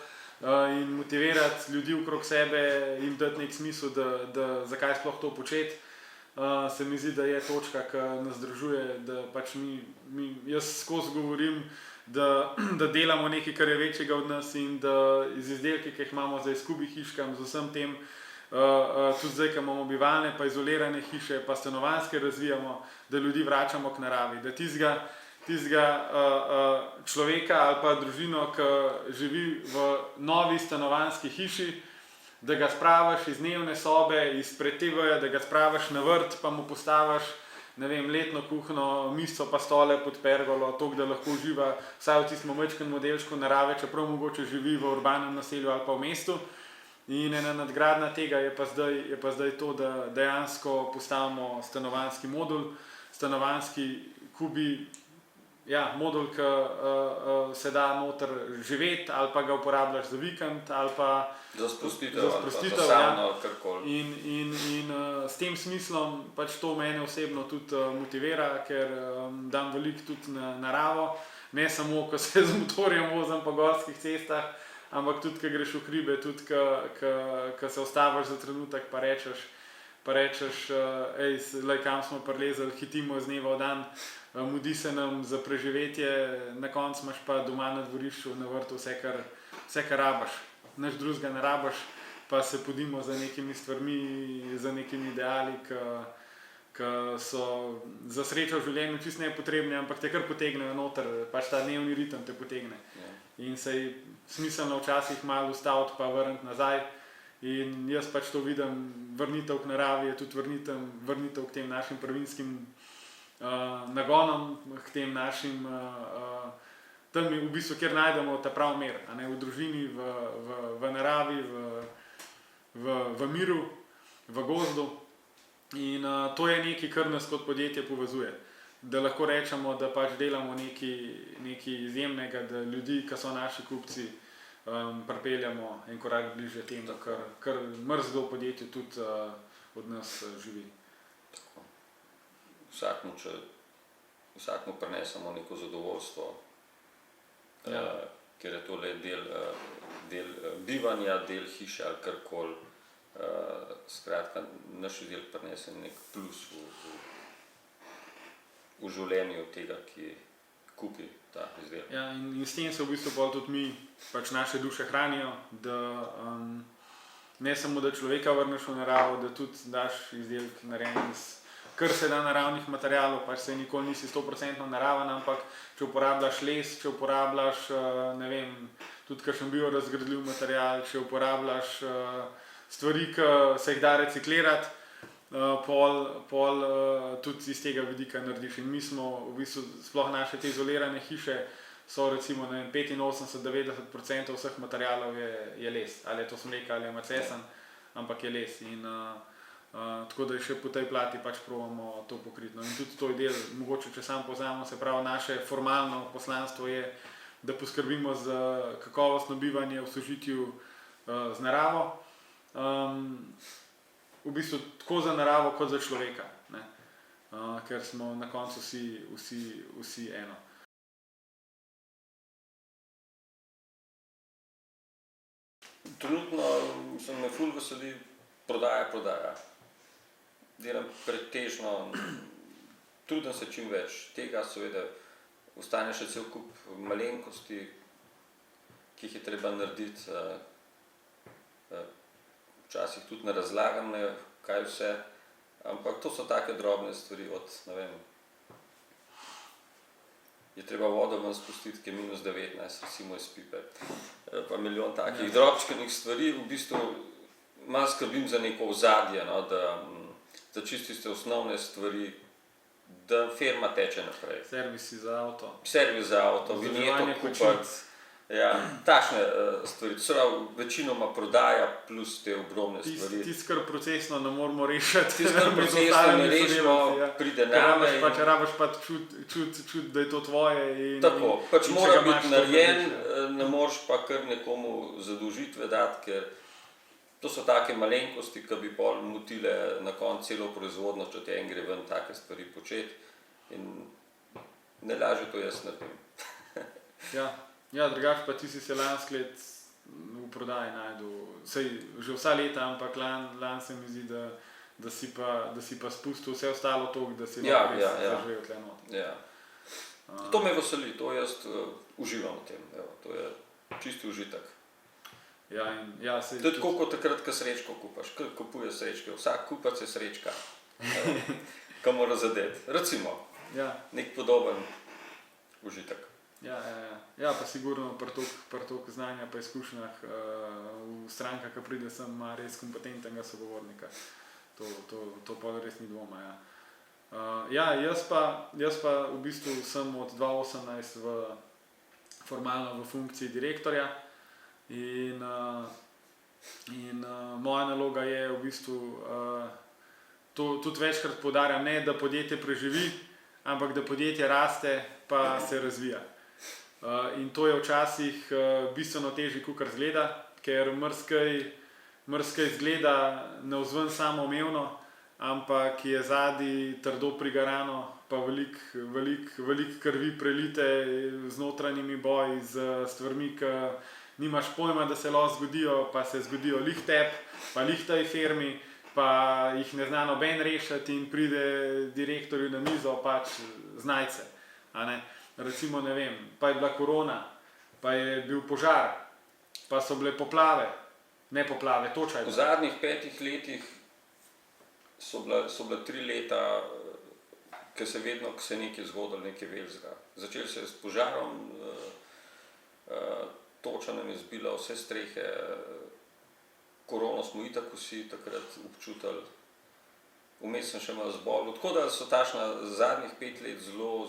in motivirati ljudi okrog sebe, jim dati nek smisel, da zakaj sploh to početi. Se mi zdi, da je točka, ki nas združuje, da pač jaz skozi govorim, da delamo nekaj, kar je večjega od nas in da iz izdelki, ki jih imamo zdaj skupaj hiškam, z vsem tem, tudi zdaj, ko imamo bivalne pa izolirane hiše, pa stanovanjske razvijamo, da ljudi vračamo k naravi, da tistega človeka ali pa družino, ki živi v novi stanovanjski hiši, da ga spraviš iz dnevne sobe, iz TV-ja, da ga spraviš na vrt, pa mu postaviš, ne vem, letno kuhno, mizo pa stole pod pergolo, toliko, da lahko uživa vsaj v tistem majčkem modelčku narave, čeprav mogoče živi v urbanem naselju ali pa v mestu. In ena nadgradnja tega je pa zdaj to, da dejansko postavimo stanovanjski modul, stanovanjski kubi, modul, ki se da noter živeti ali pa ga uporabljaš za vikend ali pa za sprostitev, za savno, karkoli. In s tem smislom pač to mene osebno tudi motivira, ker dam veliko tudi na naravo, ne samo, ko se z motorjem vozim po gorskih cestah, ampak tudi, ko greš v hribe, tudi, ko se ustaviš za trenutek pa rečeš, kam smo prilezali, hitimo iz dneva v dan, mudi se nam za preživetje, na koncu imaš pa doma na dvorišču, na vrtu vse, kar rabaš. Nič drugega ne rabaš, pa se podimo za nekimi stvarmi, za nekimi ideali, ki so za srečo v življenju čisto nepotrebni, ampak te kar potegnejo noter, pač ta dnevni ritem te potegne. In se je smiselno včasih malo ustaviti pa vrniti nazaj. In jaz pač to vidim, vrnitev k naravi je tudi vrnitev k tem našim prvinskim nagonom, k tem našim tam v bistvu, kjer najdemo ta prav mer, a ne, v družini, v naravi, v miru, v gozdu. In to je nekaj, kar nas kot podjetje povezuje. Da lahko rečemo, da pač delamo nekaj izjemnega, da ljudi, ki so naši kupci, pripeljamo en korak bližje temu, kar marsikdo v podjetju tudi od nas živi. Tako. Vsakmu prinesemo neko zadovoljstvo, ker je to le del bivanja, del hiše ali karkoli. Skratka, naš izdelek prinese nek plus v življenju tega, ki kupi ta izdelek. In s tem se v bistvu tudi mi, pač naše duše hranijo, da ne samo, da človeka vrneš v naravo, da tudi daš izdelek narejen iz kar se da naravnih materialov, pač se nikoli nisi 100% naraven, ampak če uporabljaš les, če uporabljaš, ne vem, tudi kakšen biorazgradljiv material, če uporabljaš stvari, ki se jih da reciklirati, pol tudi iz tega vidika narediš. In mi smo v bistvu, sploh naše te izolirane hiše, so recimo 85-90% vseh materialov je les. Ali je to smreka, ali je macesen, ampak je les. In tako da še po tej plati pač probamo to pokriti. In tudi to je del, mogoče če sam povzamemo, se pravi, naše formalno poslanstvo je, da poskrbimo za kakovostno bivanje v sožitju z naravo. V bistvu tako za naravo kot za človeka, ne? Ker smo na koncu vsi eno. Trenutno me ful veseli prodaja. Delam pretežno, trudim se čim več tega, seveda ostane še cel kup malenkosti, ki jih je treba narediti. Včasih tudi ne razlagam, kaj vse, ampak to so take drobne stvari, od, ne vem, je treba vodo ven spustiti, ki je -19, recimo iz pipe, pa milijon takih drobčkenih stvari, v bistvu malo skrbim za neko ozadje, no, da čisto tiste osnovne stvari, da firma teče naprej. Servisi za avto. Vinjeto kupiti, Ja, takšne stvari, to se pravi, večinoma prodaja plus te obrobne stvari. Tisto, kar procesno ne moramo rešiti. Tisto, kar procesno ne rešimo, pride name. Če rabiš pač čut, da je to tvoje. Tako, pač mora biti narejen, narediš, ne moreš pa kar nekomu zadolžitve dati, ker to so take malenkosti, ki bi pol motile na koncu celo proizvodno, če te en gre ven take stvari početi. In ne lažje to jaz naredim. Ja, drugače pa ti si se lansko let v prodaji najdel, sej že vsa leta, ampak lan se mi zdi, da si pa spustil vse ostalo toliko, da si lahko res zaživel tle noter. Ja. To me veseli, to jaz uživam v tem, to je čisti užitek. To je tako kot takrat, ko srečko kupaš, ko kupuješ srečke, vsak kupac je srečka, ko mora zadeti, recimo, nek podoben užitek. Ja, pa sigurno pri toliko znanja pa izkušnjah v strankah, ki pride sem, ima res kompetentnega sogovornika. To pa res ni dvoma, jaz pa v bistvu sem od 2018 formalno v funkciji direktorja in moja naloga je v bistvu, to tudi večkrat poudarjam, ne da podjetje preživi, ampak da podjetje raste pa se razvija. In to je včasih bistveno težje, kakor izgleda, ker marsikaj izgleda navzven samoumevno, ampak je zadaj trdo prigarano, pa veliko krvi prelite z notranjimi boji, z stvarmi, ki nimaš pojma, da se lahko zgodijo, pa se zgodijo lih tebi, pa lih tej firmi, pa jih ne zna noben rešiti in pride direktorju na mizo pač znajce. Recimo, ne vem, pa je bila korona, pa je bil požar, pa so bile poplave, ne poplave, toča je bila. V zadnjih 5 letih so bila 3 leta, ko se je nekaj zgodilo, nekaj velikega. Začeli se je s požarom, toča nam je zbila vse strehe, korono smo itak vsi takrat občutili, vmes sem še malo zbolel, tako da so takšna zadnjih 5 let zelo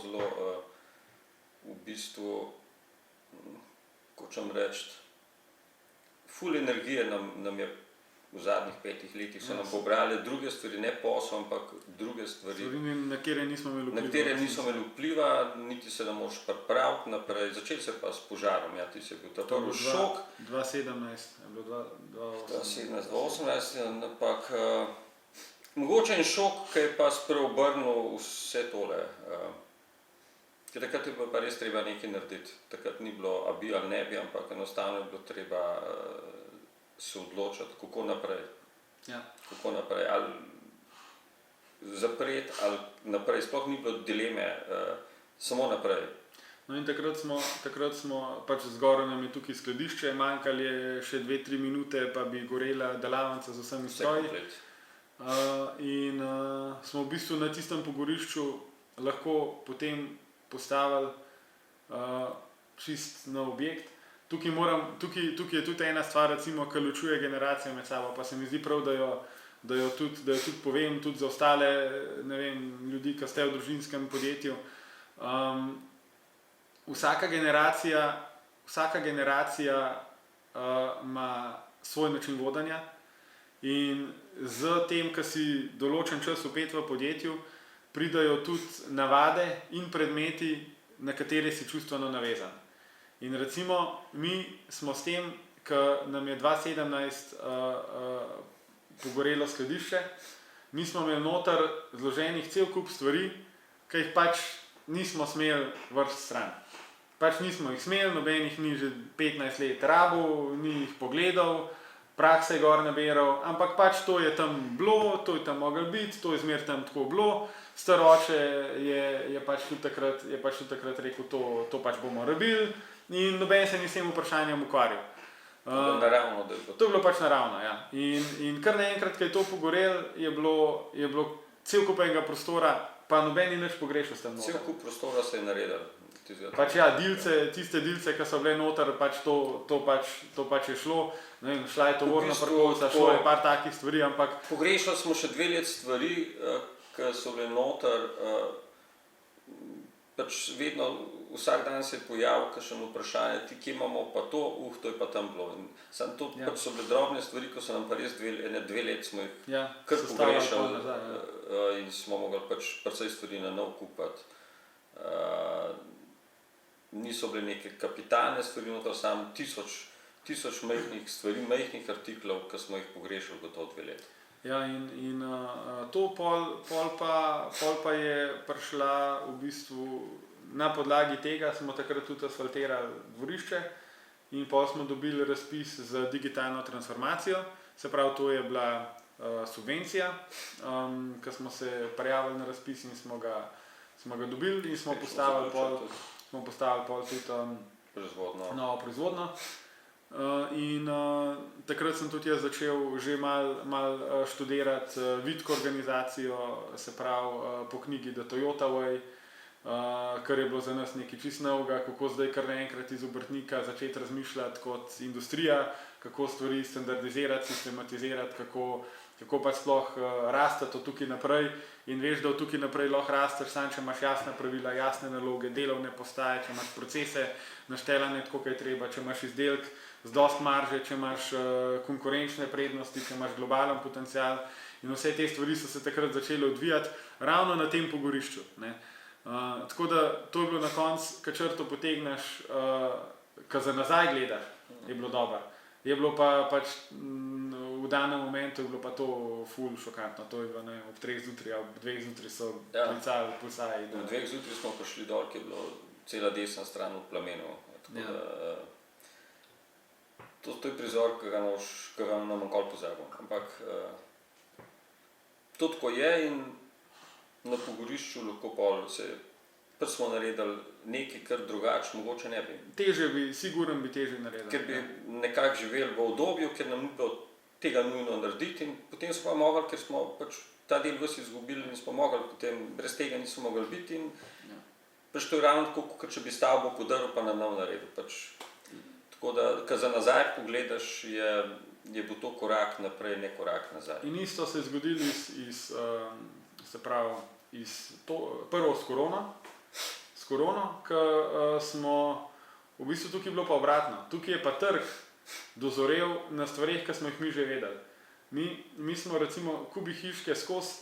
v bistvu, hočem reči, ful energije nam je v zadnjih 5 letih so nam pobrale druge stvari, ne posel, ampak druge stvari. Na katere nismo imeli vpliva, niti se ne moreš pripraviti naprej. Začeli se pa s požarom, ti si bil ta prvi šok. 2017, je bilo 2018. 2017, ampak mogoče en šok, ki je pa spreobrnil vse tole. Ker takrat je bilo pa res treba nekaj narediti. Takrat ni bilo a bi ali ne bi, ampak enostavno je bilo treba se odločiti, kako naprej. Kako naprej, ali zapreti ali naprej. Sploh ni bilo dileme, samo naprej. No in takrat smo pač zgoraj nam je tukaj skladišče, manjkalo je še 2-3 minute, pa bi gorela delavnica z vsemi stroji. In smo v bistvu na tistem pogorišču lahko potem postavili čist nov objekt. Tukaj je tudi ena stvar, recimo, ki ločuje generacije med sabo, pa se mi zdi prav, da jo tudi povem, tudi za ostale, ne vem, ljudi, ki ste v družinskem podjetju. Vsaka generacija ima svoj način vodenja in z tem, ki si določen čas vpet v podjetju, pridajo tudi navade in predmeti, na katere si čustveno navezan. In recimo, mi smo s tem, ko nam je 2017 pogorelo skladišče, mi smo imeli noter zloženih cel kup stvari, ki jih pač nismo smeli vrsti stran. Pač nismo jih smeli, noben jih ni že 15 let rabil, ni jih pogledal, prah se je gor nabiral, ampak pač to je tam bilo, to je tam moglo biti, to je zmer tam tako bilo. Star oče je pač tudi takrat rekel, to pač bomo rabili in noben se ni s tem vprašanjem ukvarjal. Naravno, da je bilo. To je bilo pač naravno, In kar naenkrat, ko je to pogorelo, je bilo cel kup enega prostora, pa noben ni nič pogrešal s tem noter. Cel kup prostora se je naredil. Pač tiste dilce, ki so bile noter, pač to pač je šlo. Ne vem, šla je tovorna parkovca, šlo je par takih stvari, ampak... Pogrešali smo še 2 let stvari, ki so bile noter, pač vedno, vsak dan se je pojavil kakšno vprašanje, ti kje imamo pa to, to je pa tam bilo. In samo to pač so bile drobne stvari, ko so nam pa res 2 let smo jih kar pogrešali in smo mogli pač precej stvari na nov kupiti. Niso bile neke kapitalne stvari, noter samo tisoč majhnih stvari, majhnih artiklov, ki smo jih pogrešali gotovo 2 leta. Ja, in to pol pa je prišla v bistvu na podlagi tega, smo takrat tudi asfaltirali dvorišče in pol smo dobili razpis za digitalno transformacijo, se pravi, to je bila subvencija, ko smo se prijavili na razpis in smo ga dobili in smo postavili pol tudi novo proizvodnjo. In takrat sem tudi jaz začel že malo študirati vidko organizacijo, se pravi po knjigi The Toyota Way, kar je bilo za nas nekaj čisto novega, kako zdaj kar naenkrat iz obrtnika začeti razmišljati kot industrija, kako stvari standardizirati, sistematizirati, kako pa sploh rastati od tukaj naprej in veš, da od tukaj naprej lahko rasteš, samo če imaš jasna pravila, jasne naloge, delovne postaje, če imaš procese naštelane tako, kot je treba, če imaš izdelek z dosti marže, če imaš konkurenčne prednosti, če imaš globalen potencial in vse te stvari so se takrat začele odvijati ravno na tem pogorišču, ne. Tako da to je bilo na koncu, ko črto potegneš, ko za nazaj gledaš, je bilo dobro. Je bilo pa pač v danem momentu je bilo pa to ful šokantno, to je bilo ne, ob 3 zjutraj, ob 2 zjutraj so klicali posaji. Ob 2 zjutraj smo prišli dol, ki je bilo cela desna stran v plamenu. To je prizor, ki ga ne bom nikoli pozabil, ampak to tako je in na pogorišču lahko pol pa smo naredili nekaj, kar drugače mogoče ne bi. Sigurno bi težje naredili. Ker bi nekako živeli v obdobju, ker nam ni bilo tega nujno narediti in potem smo pa mogli, ker smo pač ta del ves izgubili in smo mogli, potem brez tega nismo mogli biti in pač to je ravno tako, kot če bi stavbo podaril pa na nov naredil. Tako da, ko za nazaj pogledaš, je bil to korak naprej, ne korak nazaj. In isto se je zgodilo prvo s korono, ko smo, v bistvu tukaj je bilo pa obratno. Tukaj je pa trg dozorel na stvareh, ki smo jih mi že vedeli. Mi smo recimo kubi hiške skozi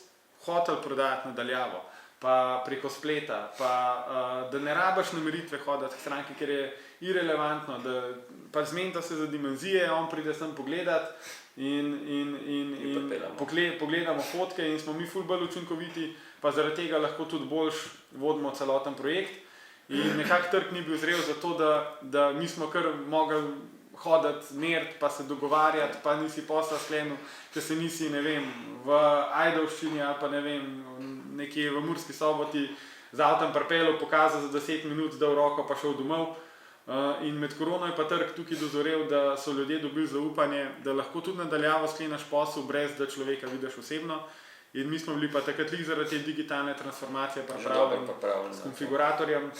hoteli prodajati nadaljavo, pa preko spleta, pa da ne rabiš na meritve hoditi k stranki, ker je irelevantno, da pa zmenita se za dimenzije, on pride sem pogledat in pogledamo fotke in smo mi ful bolj učinkoviti, pa zaradi tega lahko tudi boljš vodimo celoten projekt. In nekako trg ni bil zrel za to, da mi smo kar mogli hoditi, meriti, pa se dogovarjati, pa nisi posla sklenil, če se nisi, ne vem, v Ajdovščini ali pa ne vem, nekje v Murski Soboti z avtom pripeljal, pokazal za 10 minut, dal roko pa šel domov. In med korono je pa trg tukaj dozorel, da so ljudje dobili zaupanje, da lahko tudi nadaljavo sklenaš posel, brez da človeka vidiš osebno. In mi smo bili pa takrat zaradi te digitalne transformacije pripravljeni s konfiguratorjem,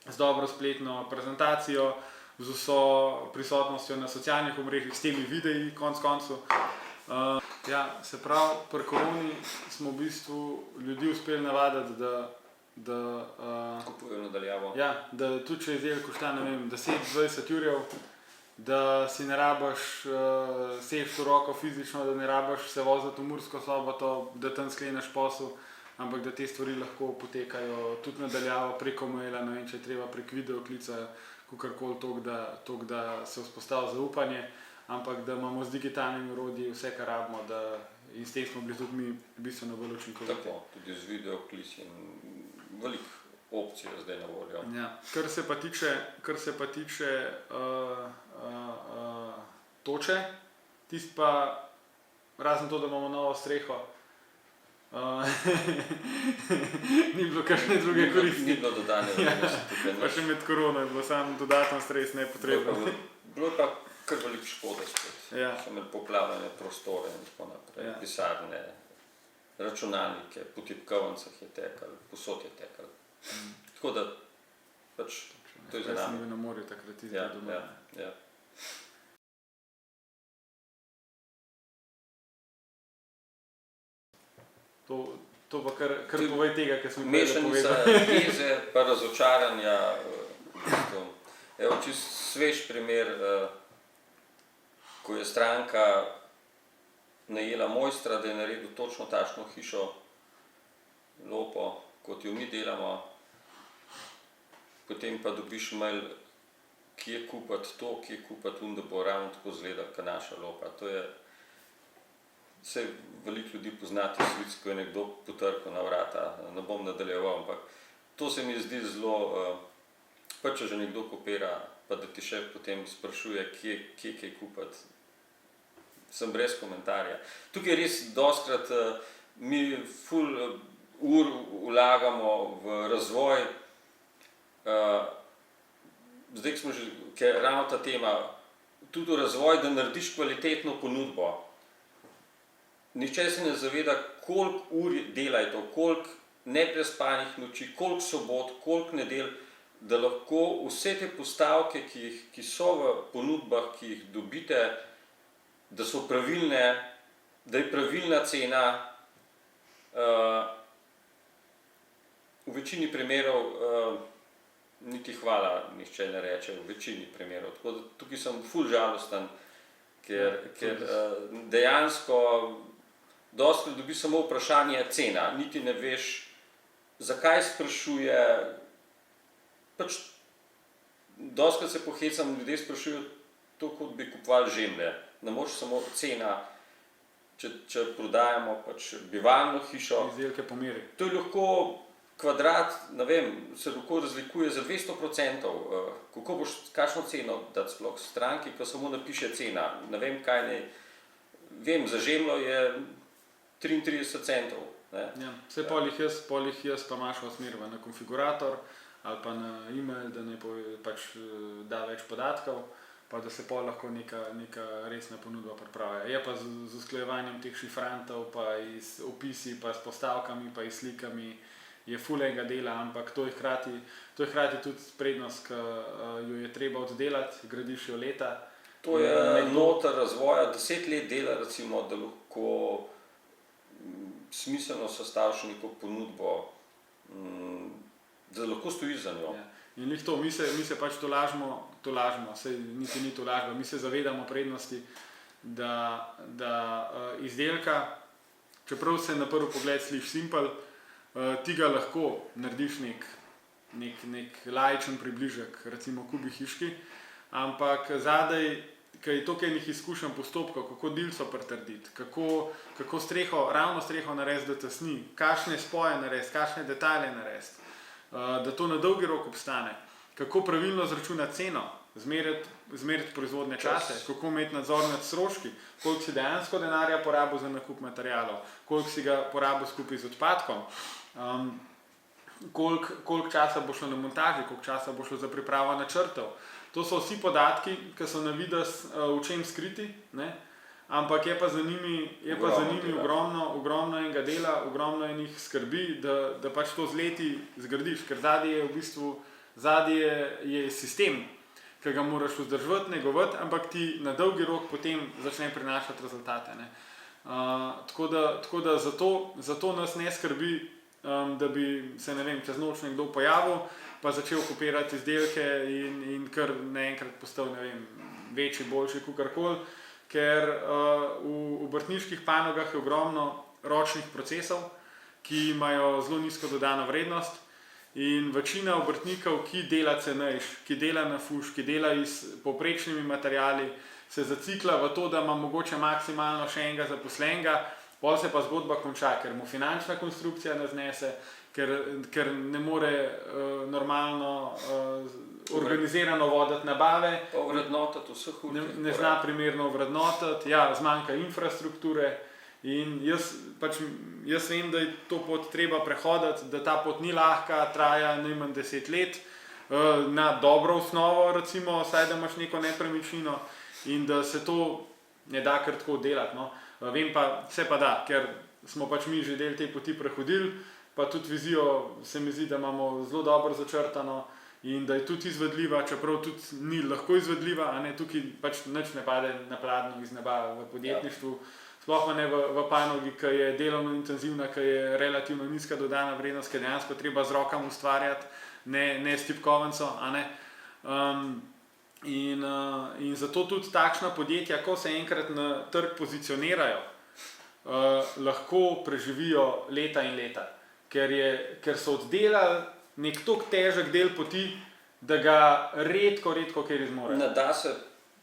z dobro spletno prezentacijo, z vso prisotnostjo na socialnih omrežjih, s temi videi, konec koncev. Se pravi, pri koroni smo v bistvu ljudi uspeli navaditi, da kupujejo nadaljavo. Ja, da tudi če izdelek košta, ne vem, 10-20 jurjev, da si ne rabiš seči v roko fizično, da ne rabiš se voziti v Mursko Soboto, da tam skleneš posel, ampak da te stvari lahko potekajo tudi nadaljavo preko maila, ne vem, če je treba prek videoklica, kakorkoli toliko, da se vzpostavi zaupanje, ampak da imamo z digitalnimi orodji vse, kar rabimo, in s tem smo bili tudi mi bistveno bolj učinkoviti. Tako, tudi z videoklic in veliko opcij je zdaj na voljo. Ja. Kar se pa tiče toče, tisti pa, razen to, da imamo novo streho, ni bilo kakšne druge koristi. Ni bilo dodane vrednosti tukaj. Pa še med korono je bilo samo dodaten stres nepotrebno. Bilo je pa kar veliko škode spet. So imeli poplavljene prostore in tako naprej, pisarne, računalnike, po tipkovnicah je tekalo, povsod je tekalo. Tako da, pač, to je za nami. Jaz sem bil na morju takrat izgled doma. Ja. To pa kar povej tega, kar smo Mešanica jeze pa razočaranja. Evo, čisto svež primer, ko je stranka najela mojstra, da je naredil točno takšno hišo, lopo, kot jo mi delamo, potem pa dobiš mail, kje kupiti to, kje kupiti da bo ravno tako izgledal, kot naša lopa. To je, vse veliko ljudi poznate slic, ko je nekdo potrkal na vrata, ne bom nadaljeval, ampak to se mi zdi zelo, pa če že nekdo kopira, pa da ti še potem sprašuje, kje kaj kupiti. Sem brez komentarja. Tukaj res dostkrat mi ful vlagamo v razvoj, zdaj smo že, ker ravno ta tema, tudi v razvoj, da narediš kvalitetno ponudbo. Nihče se ne zaveda, koliko ur dela je to, koliko neprespanih noči, koliko sobot, koliko nedelj, da lahko vse te postavke, ki so v ponudbah, ki jih dobite, da so pravilne, da je pravilna cena. V večini primerov niti hvala nihče ne reče, v večini primerov. Tako da tukaj sem ful žalosten, ker dejansko dostikrat dobi samo vprašanje cena, niti ne veš, zakaj sprašuje. Pač dostikrat se pohecam, ljudje sprašujejo to, kot bi kupovali žemlje. Ne moreš samo cena, če prodajamo pač bivalno hišo. Izdelke po meri. To je lahko kvadrat, ne vem, se lahko razlikuje za 200%. Kako boš, kakšno ceno dati sploh stranki, ko samo napiše cena. Ne vem, kaj ne. Vem, za žemljo je 33 centov. Ja, vse polih jaz pa imaš usmerjeno na konfigurator ali pa na e-mail, da ne pač da več podatkov, pa da se pol lahko neka resna ponudba pripravlja. Je pa z usklajevanjem teh šifrantov, pa iz opisi, pa s postavkami, pa iz slikami, je ful enega dela, ampak to je hkrati tudi prednost, ki jo je treba oddelati, gradiš jo leta. To je noter razvoja, 10 let dela, recimo, da lahko smiselno sestaviš neko ponudbo, da lahko stojiš za njo. Ja. In lih to, mi se pač tolažimo, sej niti ni tolažba, mi se zavedamo prednosti, da izdelka, čeprav se na prvi pogled sliši simpel, ti ga lahko narediš nek laičen približek, recimo kubi hiški, ampak zadaj, ker je toliko enih izkušenj postopkov, kako dilco pritrditi, kako ravno streho narediti, da tesni, kakšne spoje narediti, kakšne detajle narediti, da to na dolgi rok obstane, kako pravilno zračunati ceno, zmeriti proizvodne čase, kako imeti nadzor nad stroški, koliko si dejansko denarja porabil za nakup materialov, koliko si ga porabil skupaj z odpadkom, koliko časa bo šlo na montaži, koliko časa bo šlo za pripravo načrtov. To so vsi podatki, ki so na videz v čem skriti, ne? Ampak je pa za njimi ogromno enega dela, ogromno enih skrbi, da pač to z leti zgradiš, ker zadnje je sistem, ki ga moraš vzdrževati, negovati, ampak ti na dolgi rok potem začne prinašati rezultate. Ne? Tako da zato nas ne skrbi, da bi se, ne vem, čez noč nekdo pojavil, pa začel kopirati izdelke in kar naenkrat postal, ne vem, večji, boljši, kakorkoli, ker v obrtniških panogah je ogromno ročnih procesov, ki imajo zelo nizko dodano vrednost in večina obrtnikov, ki dela cenejš, ki dela na fuš, ki dela s povprečnimi materiali, se zacikla v to, da ima mogoče maksimalno še enega zaposlenega, pol se pa zgodba konča, ker mu finančna konstrukcija ne znese, ker ne more normalno organizirano voditi nabave. Pa vrednotiti vseh urnih. Ne zna primerno vrednotiti, ja, zmanjka infrastrukture in jaz vem, da je to pot treba prehoditi, da ta pot ni lahka, traja najmanj 10 let, na dobro osnovo, recimo, saj da imaš neko nepremičnino in da se to ne da kar tako delati. No. Vem pa, se pa da, ker smo pač mi že del te poti prehodili, pa tudi vizijo se mi zdi, da imamo zelo dobro začrtano in da je tudi izvedljiva, čeprav tudi ni lahko izvedljiva, a ne, tukaj pač nič ne pade na pladnju iz neba v podjetništvu, sploh pa ne v panogi, ki je delovno intenzivna, ki je relativno nizka dodana vrednost, ki je dejansko treba z rokami ustvarjati, ne s tipkovnico. In zato tudi takšna podjetja, ko se enkrat na trg pozicionirajo, lahko preživijo leta in leta, ker so oddelali nek tako težek del poti, da ga redko kjer izmorejo. Ne da se,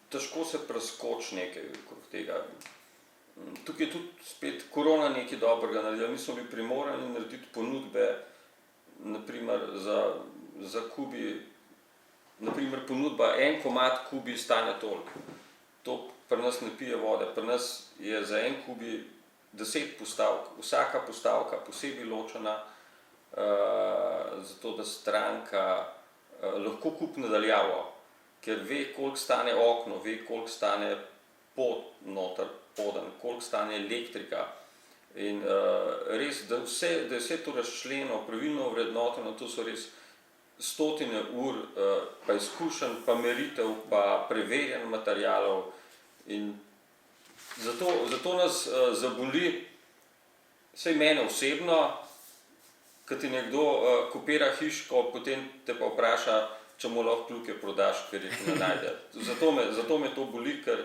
težko se preskoči nekaj okrog tega. Tukaj je tudi spet korona nekaj dobrega naredila. Mi smo bili primorani narediti ponudbe, naprimer za kubi, naprimer ponudba, en komad kubi stane toliko. To pri nas ne pije vode, pri nas je za en kubi 10 postavk, vsaka postavka posebej ločena, zato da stranka lahko kupi nadaljavo, ker ve, koliko stane okno, ve, koliko stane pod noter, poden, koliko stane elektrika. In res, da je vse to razčleno, pravilno vrednoteno, to so res stotine ur, pa izkušenj, pa meritev, pa preverjen materialov. In zato nas zaboli, vsaj mene osebno, ko ti nekdo kopira hiško, potem te pa vpraša, če mu lahko kljuke prodaš, ker jih ne najde. Zato me to boli, ker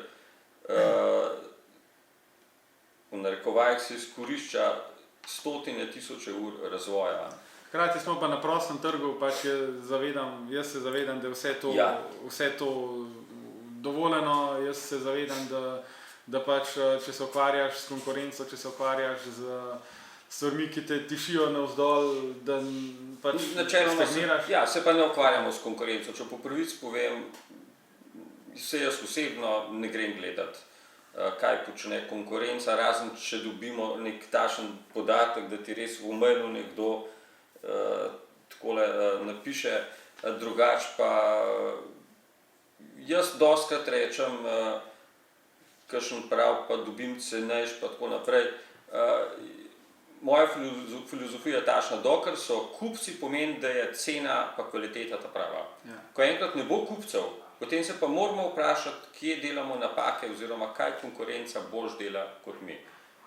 v narekovajih se izkorišča stotine tisoče ur razvoja. Hkrati smo pa na prostem trgu, jaz se zavedam, da je vse to dovoljeno, jaz se zavedam, da pač, če se ukvarjaš s konkurenco, če se ukvarjaš z stvarmi, ki te tišijo navzdol, da pač stagniraš. Ja, se pa ne ukvarjamo s konkurenco. Če po pravici povem, se jaz osebno ne grem gledati, kaj počne konkurenca, razen če dobimo nek takšen podatek, da ti res v mailu nekdo takole napiše, drugače pa jaz dostikrat rečem, kakšen prav, pa dobim cenejš, pa tako naprej. Moja filozofija je takšna, dokler so kupci, pomeni, da je cena pa kvaliteta ta prava. Ja. Ko enkrat ne bo kupcev, potem se pa moramo vprašati, kje delamo napake oziroma kaj konkurenca boljš dela kot mi.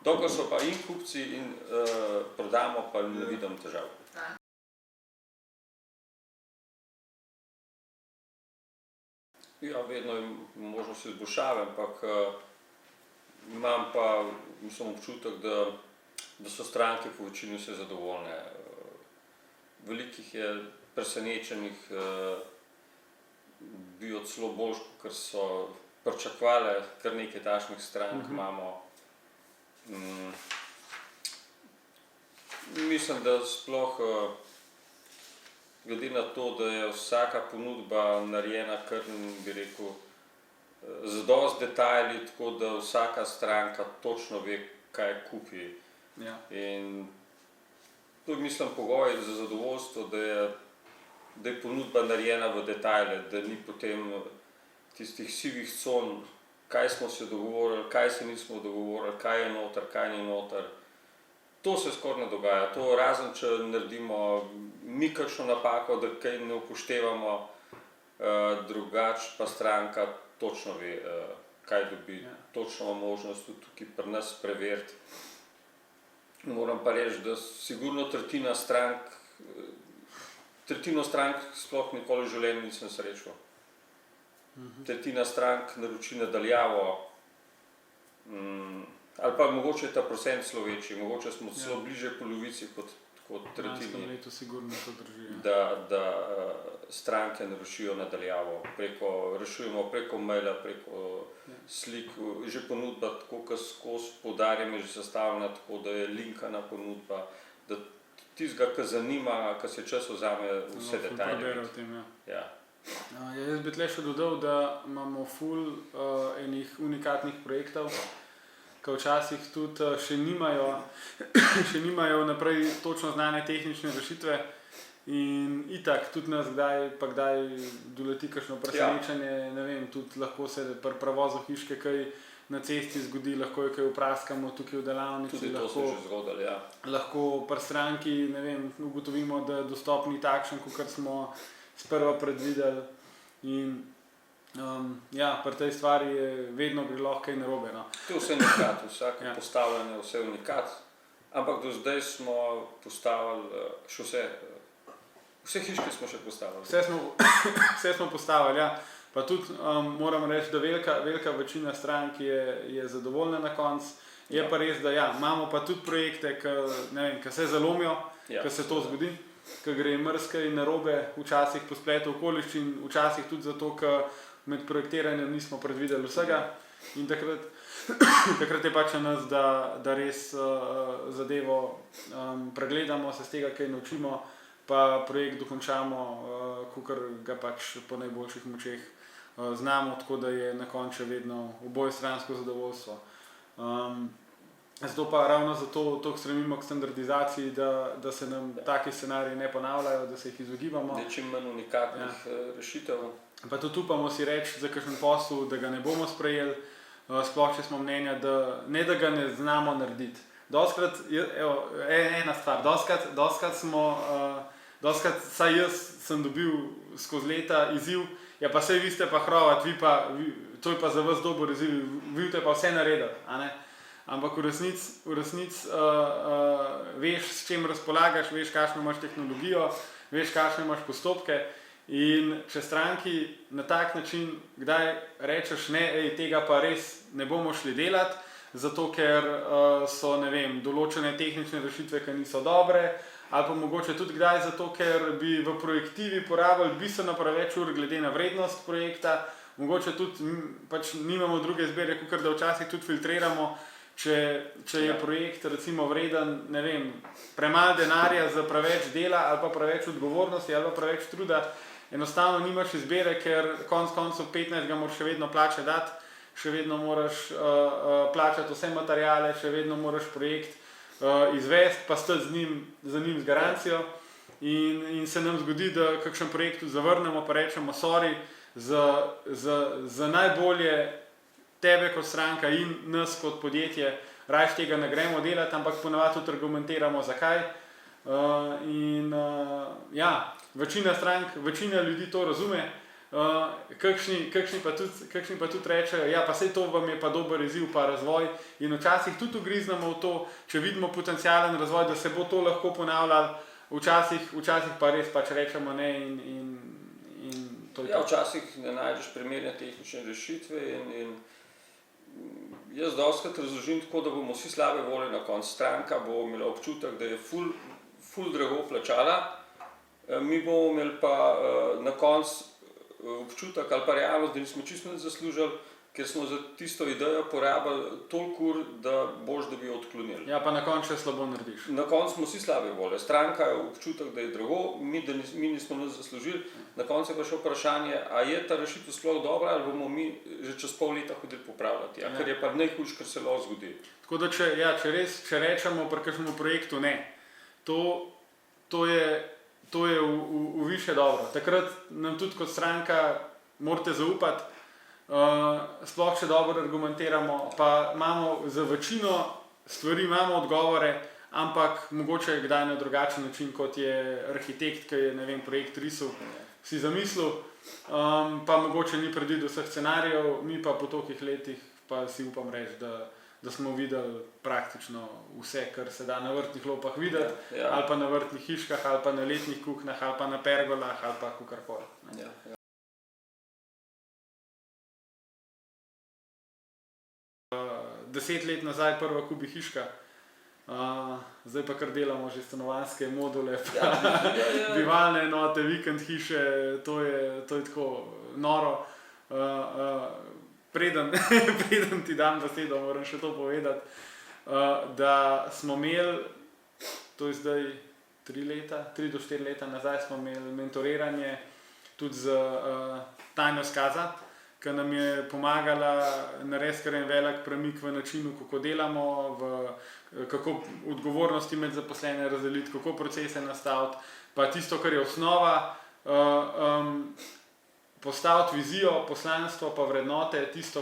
Dokler so pa in kupci in prodamo, pa ne vidim težav. Ja, vedno je možnost izboljšave, ampak imam pa občutek, da so stranke po večini vse zadovoljne. Velikih je presenečenih, bijo celo boljš, ker so pričakovale, kar nekaj takšnih strank imamo. Mislim, da sploh glede na to, da je vsaka ponudba narejena kar, bi rekel, z dosti detajli, tako da vsaka stranka točno ve, kaj kupi. Ja. In to je, mislim, pogoj za zadovoljstvo, da je ponudba narejena v detajle, da ni potem tistih sivih con, kaj smo se dogovorili, kaj se nismo dogovorili, kaj je noter, kaj ni noter. To se skoraj ne dogaja. To razen, če naredimo mi kakšno napako, da kaj ne upoštevamo, drugače pa stranka točno ve, kaj dobi. Ja. Točno ima možnost tudi tukaj pri nas preveriti. Moram pa reči, da sigurno tretjino strank sploh nikoli v življenju nisem srečal. Tretjina strank naroči nadaljavo, ali pa mogoče je ta procent celo večji, mogoče smo celo bliže polovici kot tretjini. V letu sigurno to drži. Da stranke naročijo nadaljavo, rešujemo preko maila, preko slik, že ponudba, tako kot skozi poudarjam, je že sestavljena tako, da je linkana ponudba, da tistega, ki zanima, ki se čas vzame vse detajle. Ja. Jaz bi tle še dodal, da imamo ful enih unikatnih projektov, ki včasih tudi še nimajo naprej točno znane tehnične rešitve in itak tudi nas kdaj doleti kakšno presenečenje, ne vem, tudi lahko se pri prevozu hiške kaj na cesti zgodi, lahko jo kaj vpraskamo tukaj v delavnici. Tudi to se že zgodilo, ja. Lahko pri stranki, ne vem, ugotovimo, da dostop ni takšen, kot smo sprva predvideli. In Ja, pri tej stvari je vedno gre lahko kaj narobe. No. To je vse unikat, vsake Ja. postavljanje je vse unikat, ampak do zdaj smo postavili še vse hiške smo še postavili. Vse smo postavili, ja. Pa tudi moram reči, da velika večina strank je zadovoljna na koncu. Je pa res, da ja, imamo pa tudi projekte, ki se zalomijo, Ja, ki se to zgodi, ki gre marsikaj narobe, včasih po spletu okoliščin, včasih tudi zato, ker med projektiranjem nismo predvideli vsega in takrat je pač na nas, da res zadevo pregledamo, se z tega kaj naučimo, pa projekt dokončamo, kakor ga pač po najboljših močeh znamo, tako da je na koncu vedno obojestransko zadovoljstvo. Zato pa ravno zato toliko stremimo k standardizaciji, da se nam taki scenariji ne ponavljajo, da se jih izogibamo. Da je čim manj unikatnih rešitev. Pa tudi upamo si reči za kakšen posel, da ga ne bomo sprejeli, sploh če smo mnenja, da ga ne znamo narediti. Dostikrat, ena stvar, dostikrat, saj jaz sem dobil skozi leta izziv, ja pa sej vi ste pa hrovat, to je pa za vas dober izziv, vi ste pa vse naredili, a ne? Ampak v resnici veš, s čim razpolagaš, veš, kakšno imaš tehnologijo, veš, kakšne imaš postopke in če stranki na tak način kdaj rečeš ne, tega pa res ne bomo šli delati, zato ker so, ne vem, določene tehnične rešitve, ki niso dobre, ali pa mogoče tudi kdaj zato, ker bi v projektivi porabili bistveno preveč ur glede na vrednost projekta, mogoče tudi pač nimamo druge izbire, kakor da včasih tudi filtriramo, če je projekt recimo vreden, ne vem, premalo denarja za preveč dela ali pa preveč odgovornosti ali pa preveč truda, enostavno nimaš izbire, ker konec koncev 15 moraš še vedno plače dati, še vedno moraš plačati vse materiale, še vedno moraš projekt izvesti, pa stati za njim z garancijo in se nam zgodi, da kakšen projekt zavrnemo, pa rečemo sorry, za najbolje tebe kot stranka in nas kot podjetje, rajš tega ne gremo delati, ampak ponavadi tudi argumentiramo zakaj. Ja, večina ljudi to razume, kakšni pa tudi rečejo, ja pa sej to vam je pa dober izziv pa razvoj in včasih tudi ugriznemo v to, če vidimo potencialen razvoj, da se bo to lahko ponavljalo, včasih pa res pač rečemo ne in to je to. Ja, včasih ne najdeš primerne tehnične rešitve in jaz dostikrat razložim tako, da bomo vsi slabe volje na koncu. Stranka bo imela občutek, da je ful drago plačala, mi bomo imeli pa na koncu občutek ali pa realnost, da nismo čisto nič zaslužili, ker smo za tisto idejo porabili toliko ur, da boš, da bi jo odklonili. Ja, pa na koncu še slabo narediš. Na koncu smo vsi slabe volje. Stranka je občutek, da je drago, mi nismo nič zaslužili. Na koncu je pa še vprašanje, a je ta rešitev sploh dobra ali bomo mi že čez pol leta hodili popravljati, ker je pa najhujše, kar se lahko zgodi. Tako da če rečemo pri kakšnem projektu ne, to je v više dobro. Takrat nam tudi kot stranka morate zaupati, sploh če dobro argumentiramo, pa imamo za večino stvari odgovore, ampak mogoče kdaj na drugačen način, kot je arhitekt, ki je, ne vem, projekt risal, si zamislil, pa mogoče ni predvidel vseh scenarijev, mi pa po tolikih letih pa si upam reči, da smo videli praktično vse, kar se da na vrtnih lopah videti, ali pa na vrtnih hiškah, ali pa na letnih kuhnjah, ali pa na pergolah, ali pa kakorkoli. Ja. 10 let nazaj prva kubi hiška, zdaj pa kar delamo že stanovanjske module, bivalne enote, vikend hiše, to je tako noro. Preden ti dam besedo, moram še to povedati, da smo imeli, to je zdaj 3 do 4 leta nazaj, smo imeli mentoriranje tudi z Tanjo Skaza, ki nam je pomagala narediti kar en velik premik v načinu, kako delamo, kako odgovornosti med zaposlene razdeliti, kako procese nastaviti, pa tisto, kar je osnova, postaviti vizijo, poslanstvo pa vrednote, tisto,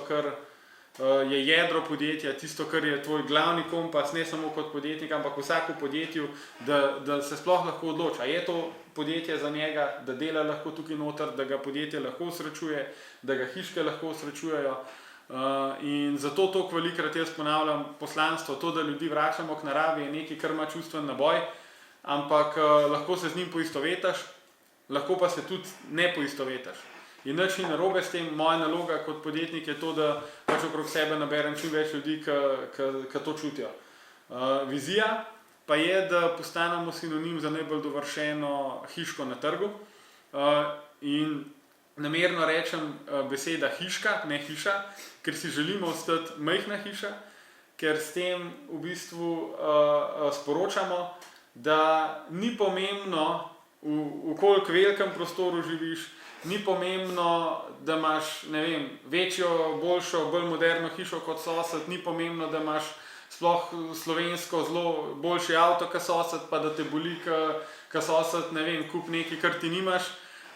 je jedro podjetja, tisto, kar je tvoj glavni kompas, ne samo kot podjetnik, ampak vsako podjetju, da se sploh lahko odloča. Je to podjetje za njega, da dela lahko tukaj noter, da ga podjetje lahko srečuje, da ga hiške lahko srečujejo. In zato toliko velikrat jaz ponavljam poslanstvo, to, da ljudi vračamo k naravi, je nekaj, kar ima čustven naboj, ampak lahko se z njim poistovetiš, lahko pa se tudi ne poistovetiš. In nič ni narobe s tem, moja naloga kot podjetnik je to, da pač okrog sebe naberem čim več ljudi, ki to čutijo. Vizija pa je, da postanemo sinonim za najbolj dovršeno hiško na trgu. In namerno rečem beseda hiška, ne hiša, ker si želimo ostati majhna hiša, ker s tem v bistvu sporočamo, da ni pomembno, v koliko velikem prostoru živiš, ni pomembno, da imaš, ne vem, večjo, boljšo, bolj moderno hišo kot sosed, ni pomembno, da imaš sploh slovensko zelo boljši avto kot sosed, pa da te boli, kot sosed, ne vem, kup nekaj, kar ti nimaš,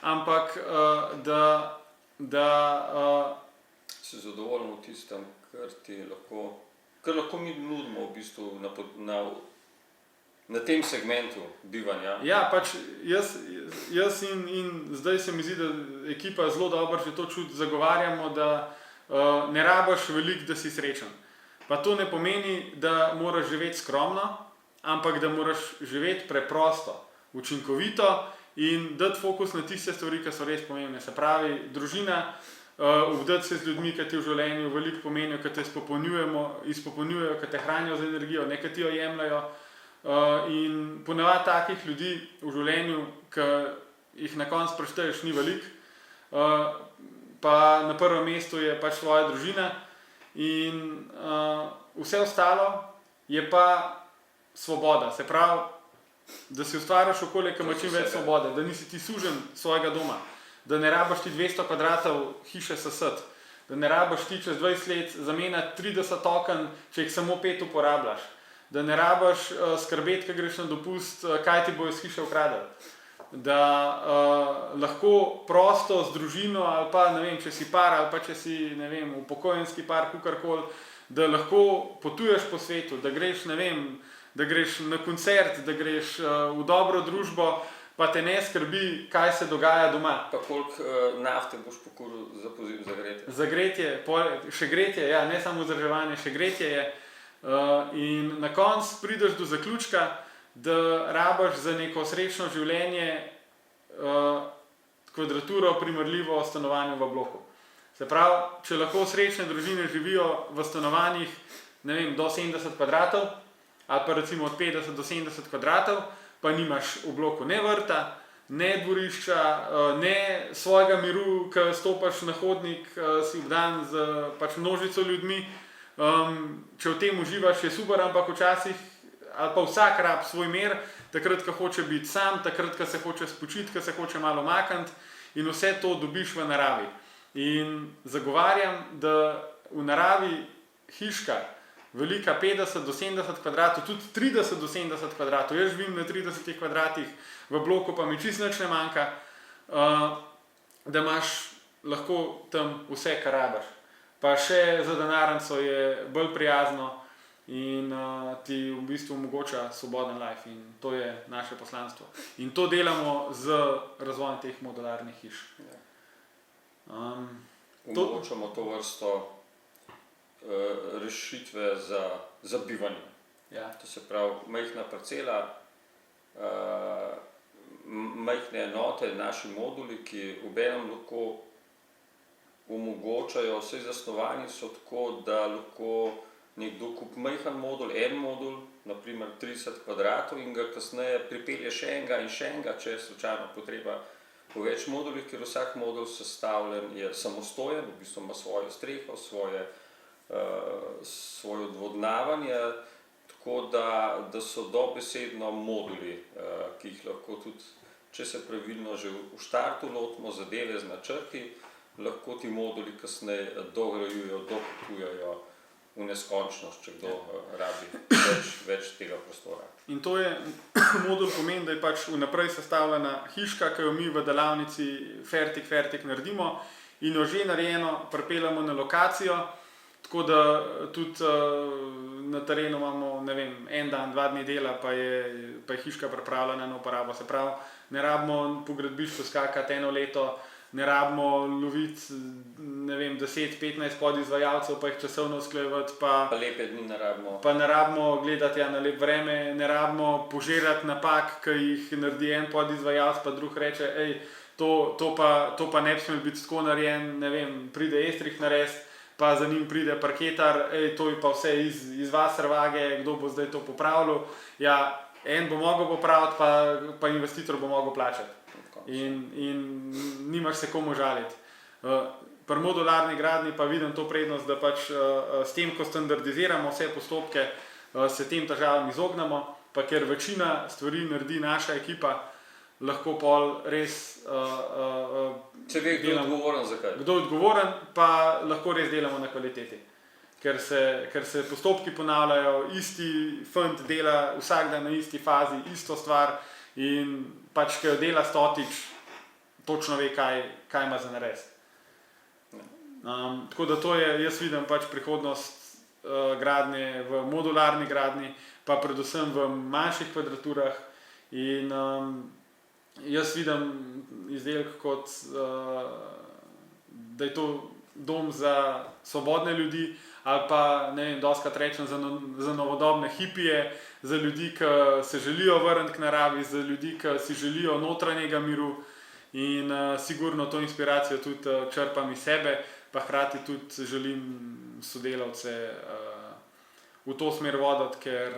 ampak da si zadovoljen v tistem, kar lahko mi nudimo v bistvu na tem segmentu bivanja. Ja, pač jaz in zdaj se mi zdi, da ekipa zelo dobro že to čuti, zagovarjamo, da ne rabiš veliko, da si srečen. Pa to ne pomeni, da moraš živeti skromno, ampak da moraš živeti preprosto, učinkovito in dati fokus na tiste stvari, ki so res pomembne. Se pravi, družina, obdati se z ljudmi, ki ti v življenju veliko pomenijo, ki te izpopolnjujejo, ki te hranijo z energijo, ne ki ti jo jemljajo. In ponavadi takih ljudi v življenju, ki jih na koncu prešteješ, ni veliko, pa na prvem mestu je pač tvoja družina in vse ostalo je pa svoboda. Se pravi, da si ustvariš okolje, ki ima čim več svobode, da nisi ti sužen svojega doma, da ne rabiš ti 200 kvadratov hiše sesati, da ne rabiš ti čez 20 let zamenjati 30 oken, če jih samo 5 uporabljaš. Da ne rabiš skrbeti, ko greš na dopust, kaj ti bo iz hiše ukradel. Da lahko prosto z družino ali pa, ne vem, če si par ali pa če si, ne vem, upokojenski par, kakorkoli, da lahko potuješ po svetu, da greš, ne vem, da greš na koncert, da greš v dobro družbo, pa te ne skrbi, kaj se dogaja doma. Pa koliko nafte boš pokuril za gretje? Za gretje, še gretje, ja, ne samo vzdrževanje, še gretje je. In na koncu prideš do zaključka, da rabiš za neko srečno življenje kvadraturo primerljivo stanovanju v bloku. Se pravi, če lahko srečne družine živijo v stanovanjih, ne vem, do 70 kvadratov, ali pa recimo od 50 do 70 kvadratov, pa nimaš v bloku ne vrta, ne dvorišča, ne svojega miru, ko stopaš na hodnik, si obdan z pač množico ljudmi. Če v tem uživaš, je super, ampak včasih, ali pa vsak rab svoj mir, takrat, ko hoče biti sam, takrat, ko se hoče spočiti, ko se hoče malo makniti in vse to dobiš v naravi. In zagovarjam, da v naravi hiška, velika 50 do 70 kvadratov, tudi 30 do 70 kvadratov, jaz živim na 30 kvadratih, v bloku pa mi čisto nič ne manjka, da imaš lahko tam vse, kar rabiš. Pa še za denarnico je bolj prijazno in ti v bistvu omogoča svoboden life in to je naše poslanstvo. In to delamo z razvojem teh modularnih hiš. Omogočamo to vrsto rešitve za bivanje. Ja. To se pravi, majhna parcela, majhne enote, naši moduli, ki obenem lahko omogočajo, vse zasnovani so tako, da lahko nekdo kupi majhen modul, en modul, naprimer 30 kvadratov in ga kasneje pripelje še enega in še enega, če je slučajno potreba po več modulih, ker vsak modul sestavljen je samostojen, v bistvu ima svojo streho, svoje odvodnavanje, tako da so dobesedno moduli, ki jih lahko tudi, če se pravilno že v štartu lotimo zadeve z načrti, lahko ti moduli kasneje dograjujejo, dokupujejo v neskončnost, če kdo rabi več tega prostora. In to je, modul pomeni, da je pač vnaprej sestavljena hiška, ki jo mi v delavnici fertik naredimo in jo že narejeno pripeljamo na lokacijo, Tako da tudi na terenu imamo, ne vem, en dan, 2 dni dela, pa je hiška pripravljena na uporabo. Se pravi, ne rabimo po gradbišču skakati 1 leto, ne rabimo loviti, ne vem, 10-15 podizvajalcev, pa jih časovno usklajevati, pa lepe dni ne rabimo. Pa ne rabimo gledati na lep vreme, ne rabimo požirati napak, ki jih naredi en podizvajalec, pa drug reče, to pa ne bi smel biti tako narejen, ne vem, pride estrih narediti, pa za njim pride parketar, to je pa vse iz vas rvage, kdo bo zdaj to popravljal. Ja, en bo mogel popraviti, pa investitor bo mogel plačati. In nimaš se komu žaliti. Pri modularni gradnji pa vidim to prednost, da pač s tem, ko standardiziramo vse postopke, se tem težavam izognemo, pa ker večina stvari naredi naša ekipa, lahko pol res Če ve, kdo je odgovoren za kaj. Kdo je odgovoren, pa lahko res delamo na kvaliteti. Ker se postopki ponavljajo, isti fant dela vsak dan na isti fazi, isto stvar in pač, ki jo dela stotič, točno ve, kaj ima za narediti. Tako da to je, jaz vidim pač prihodnost gradnje v modularni gradnji, pa predvsem v manjših kvadraturah in jaz vidim izdelek kot, da je to dom za svobodne ljudi ali pa, ne vem, dostikrat rečem za novodobne hipije, za ljudi, ki se želijo vrniti k naravi, za ljudi, ki si želijo notranjega miru in sigurno to inspiracijo tudi črpam iz sebe, pa hkrati tudi želim sodelavce v to smer voditi, ker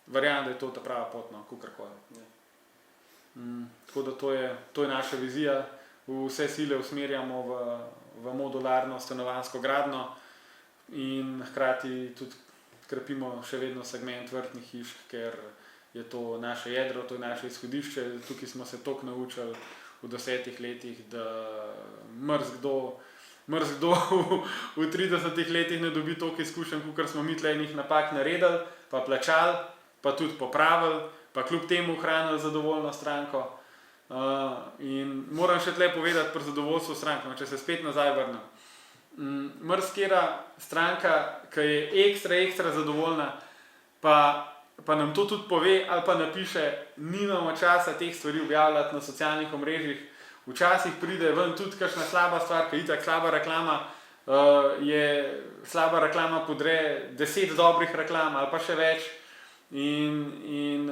verjamem, da je to ta prava pot, kakorkoli. Tako da to je naša vizija, vse sile usmerjamo v modularno stanovanjsko gradnjo in hkrati tudi krepimo še vedno segment vrtnih hiš, ker je to naše jedro, to je naše izhodišče. Tukaj smo se toliko naučili v 10 letih, da marsikdo v 30 letih ne dobi toliko izkušenj, kakor smo mi tle enih napak naredili, pa plačali, pa tudi popravili, pa kljub temu ohranili zadovoljno stranko. In moram še tle povedati pri zadovoljstvu strank, če se spet nazaj vrnem. Marsikera stranka, ki je ekstra zadovoljna, pa nam to tudi pove ali pa napiše, nimamo časa teh stvari objavljati na socialnih omrežjih. Včasih pride ven tudi kakšna slaba stvar, ki je itak slaba reklama, slaba reklama podre 10 dobrih reklam ali pa še več. In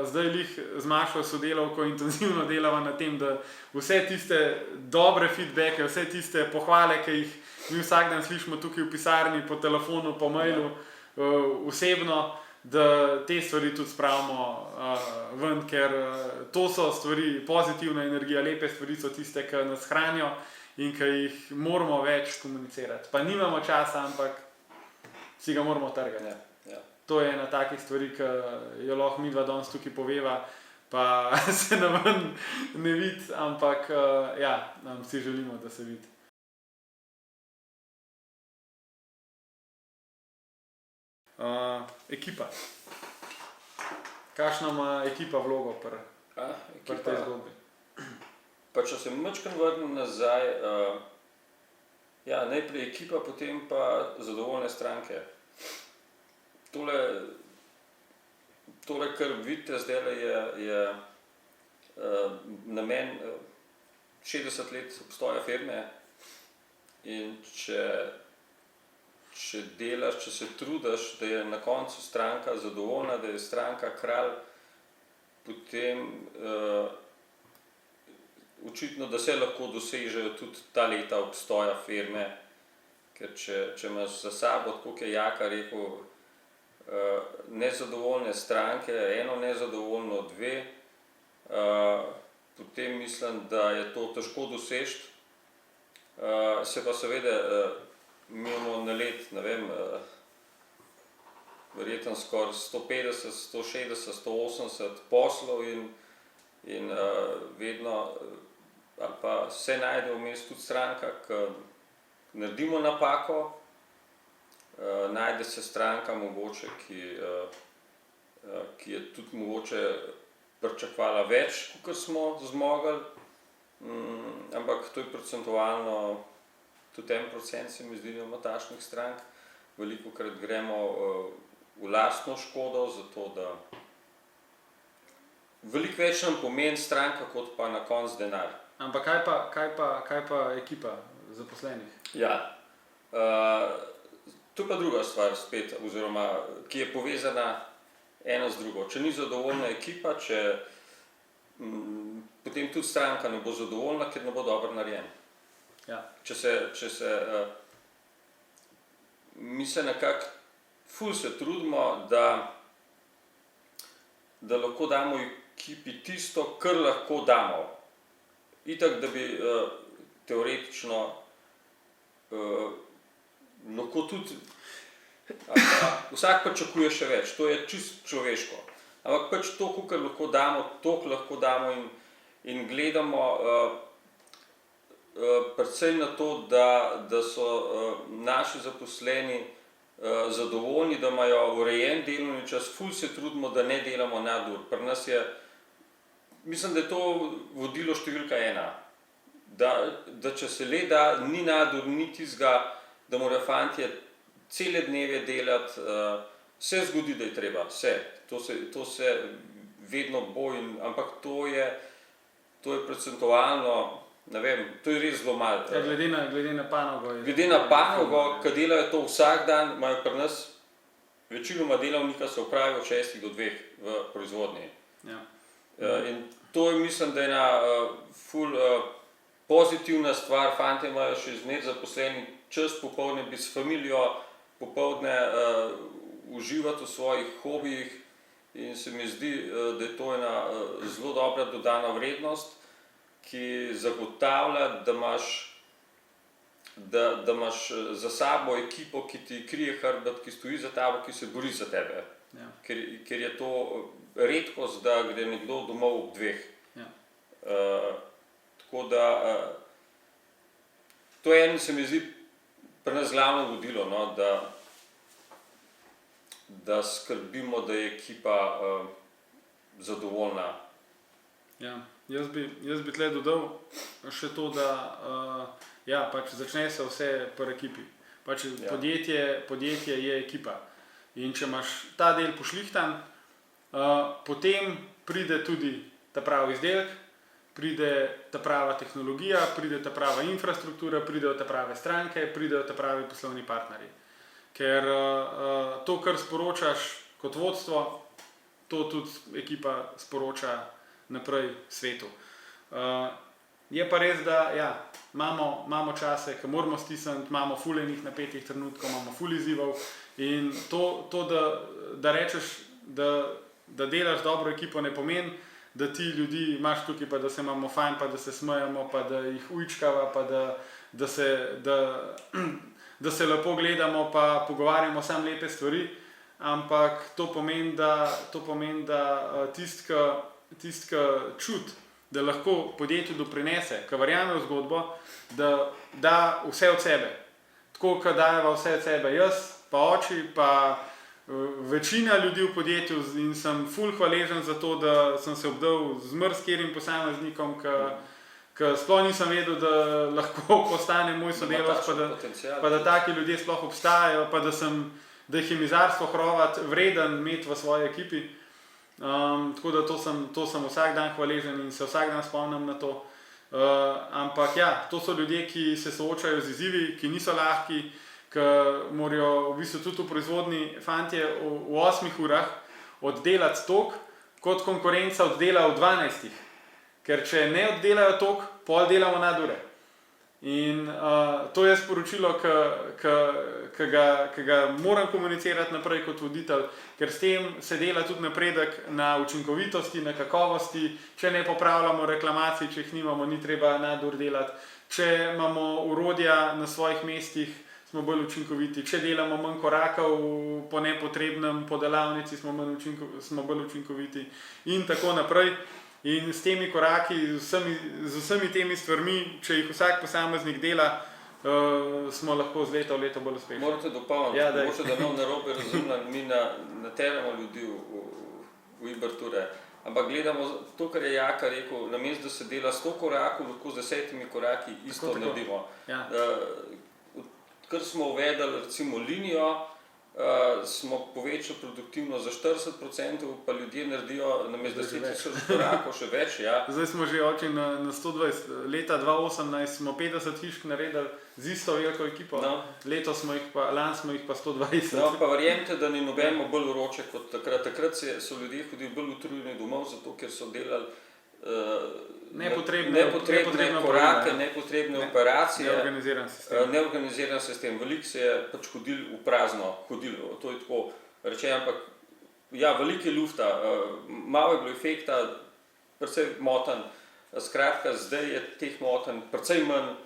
zdaj lih z Mašo sodelavko intenzivno delava na tem, da vse tiste dobre feedbacke, vse tiste pohvale, ki jih mi vsak dan slišimo tukaj v pisarni, po telefonu, po mailu, osebno, da te stvari tudi spravimo ven, ker to so stvari, pozitivna energija, lepe stvari so tiste, ki nas hranijo in ki jih moramo več komunicirati. Pa nimamo časa, ampak si ga moramo trgati. To je ena takih stvari, ki jo lahko midva danes tukaj poveva, pa se nam ne vidi, ampak si želimo, da se vidi. Ekipa. Kakšna ima ekipa vlogo pri tej zgodbi? Pa če se majčkeno vrnem nazaj, najprej ekipa, potem pa zadovoljne stranke. Tole, kar vidite zdaj, je namen 60 let obstoja firme in če delaš, če se trudiš, da je na koncu stranka zadovoljna, da je stranka kralj, potem očitno, da se lahko dosežejo tudi ta leta obstoja firme, ker če imaš za sabo, tako kot je Jaka rekel, nezadovoljne stranke, eno nezadovoljno, 2, potem mislim, da je to težko doseči. Se pa seveda mi imamo na let, ne vem, verjetno skoraj 150, 160, 180 poslov in vedno ali pa se najde vmes tudi stranka, ki naredimo napako, najde se stranka mogoče, ki je tudi mogoče pričakovala več, kot smo zmogli, ampak to je procentualno tudi 1% se mi zdi, da ima takšnih strank. Velikokrat gremo v lastno škodo, zato da veliko več nam pomeni stranka, kot pa na koncu denar. Ampak kaj pa ekipa zaposlenih? Ja, to pa druga stvar spet, oziroma ki je povezana eno z drugo. Če ni zadovoljna ekipa, potem tudi stranka ne bo zadovoljna, ker ne bo dobro narejen. Ja. Mi se nekako ful se trudimo, da lahko damo ekipi tisto, kar lahko damo. Itak, da bi teoretično lahko tudi, vsak pričakuje še več, to je čisto človeško. Ampak pač to, kar lahko damo, toliko lahko damo in gledamo predvsem na to, da so naši zaposleni zadovoljni, da imajo urejen delovni čas, ful se trudimo, da ne delamo nadur. Pri nas je, mislim, da je to vodilo številka 1, da če se le da, ni nadur, ni tistega, da morajo fantje cele dneve delati, se zgodi, da je treba, vse. To se vedno bo, ampak to je procentualno, ne vem, to je res zelo malo. Ja, glede na panogo. Glede na panogo, ki delajo to vsak dan, imajo pri nas večinoma delavnika se opravijo od 6 do 2 v proizvodnji. Ja. In to je, mislim, da je ena ful pozitivna stvar. Fantje imajo še zmeraj zaposleni čas popoldne biti s familijo, popoldne uživati v svojih hobijih in se mi zdi, da je to ena zelo dobra dodana vrednost, ki zagotavlja, da imaš za sabo ekipo, ki ti krije hrbet, ki stoji za tabo, ki se bori za tebe. Ja. Ker je to redkost, da gre nekdo domov ob 2. Ja. Tako da to je se mi zdi pri nas glavno vodilo, no, da skrbimo, da je ekipa zadovoljna. Ja. Jaz bi tle dodal še to, da pač začne se vse pri ekipi. Pač podjetje je ekipa. In če imaš ta del pošlihtan, potem pride tudi ta pravi izdelek, pride ta prava tehnologija, pride ta prava infrastruktura, pridejo ta prave stranke, pridejo ta pravi poslovni partnerji. Ker to, kar sporočaš kot vodstvo, to tudi ekipa sporoča naprej svetu. Je pa res, da imamo čase, ko moramo stisniti, imamo ful enih napetih trenutkov, imamo ful izzivov in to da rečeš, da delaš dobro ekipo, ne pomeni, da ti ljudi imaš tukaj, pa da se imamo fajn, pa da se smejamo, pa da jih ujčkava, pa da se lepo gledamo, pa pogovarjamo samo lepe stvari, ampak to pomeni, da tisti, ki čuti, da lahko podjetju doprinese, ki verjame v zgodbo, da da vse od sebe. Tako, kot dajeva vse od sebe jaz, pa oči, pa večina ljudi v podjetju in sem ful hvaležen za to, da sem se obdal z marsikaterim posameznikom, ki sploh nisem vedel, da lahko postane moj sodelavec, pa da taki ljudje sploh obstajajo, pa da jih je mizarstvo hrovat vreden imeti v svoji ekipi. Tako da to sem vsak dan hvaležen in se vsak dan spomnim na to. Ampak to so ljudje, ki se soočajo z izzivi, ki niso lahki, ki morajo v bistvu tudi v proizvodni fantje v 8 urah oddelati toliko, kot konkurenca oddela v 12. Ker če ne oddelajo toliko, pol delamo nadure. In to je sporočilo, ki ga moram komunicirati naprej kot voditelj, ker s tem se dela tudi napredek na učinkovitosti, na kakovosti. Če ne popravljamo reklamacij, če jih nimamo, ni treba nadur delati. Če imamo orodja na svojih mestih, smo bolj učinkoviti. Če delamo manj korakov po nepotrebnem, po delavnici, smo bolj učinkoviti in tako naprej. In s temi koraki, z vsemi temi stvarmi, če jih vsak posameznik dela, smo lahko z leta v leto bolj uspešni. Morate dopolniti, mogoče da ne narobe razumljam, mi nateramo ljudi v Iberture. ampak gledamo to, kar je Jaka rekel, namesto da se dela 100 korakov, lahko z 10 koraki isto Tako. naredimo. Ja. Kar smo uvedli recimo linijo, smo povečali produktivnost za 40%, pa ljudje naredijo namesto 10 korakov še več. Ja. Zdaj smo že oči na 120. Leta 2018 smo 50 hišk naredili z isto veliko ekipo, No. lani smo jih pa 120. No, pa verjemite, da ni nobeno bolj vroče kot takrat. Takrat so ljudje hodili bolj utrujeni domov, zato ker so delali Nepotrebne korake, opravila, nepotrebne operacije. Neorganiziran sistem. Neorganiziran sistem. Veliko se je pač hodil v prazno, to je tako rečeno, ampak ja, veliko je lufta, malo je bilo efekta, precej moten. Skratka, zdaj je teh moten precej manj,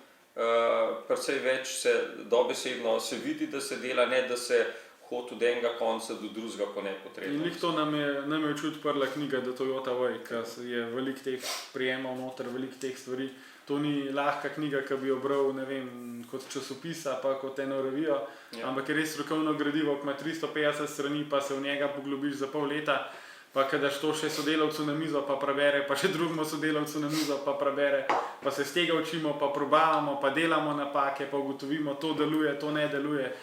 precej več se dobesedno se vidi, da se dela, ne da se hodi od enega konca do drugega po nepotrebno. In lih to nam je oči odprla knjiga The Toyota Way, ki je veliko teh prijemov noter, veliko teh stvari. To ni lahka knjiga, ki bi jo bral, ne vem, kot časopisa, pa kot eno revijo, Ja. ampak je res strokovno gradivo, ki ima 350 strani, pa se v njega poglobiš za pol leta, pa kadaš to še sodelavcu na mizo, pa prebere, pa še drugemu sodelavcu na mizo, pa prebere, pa se z tega učimo, pa probavamo, pa delamo napake, pa ugotovimo, to deluje, to ne deluje.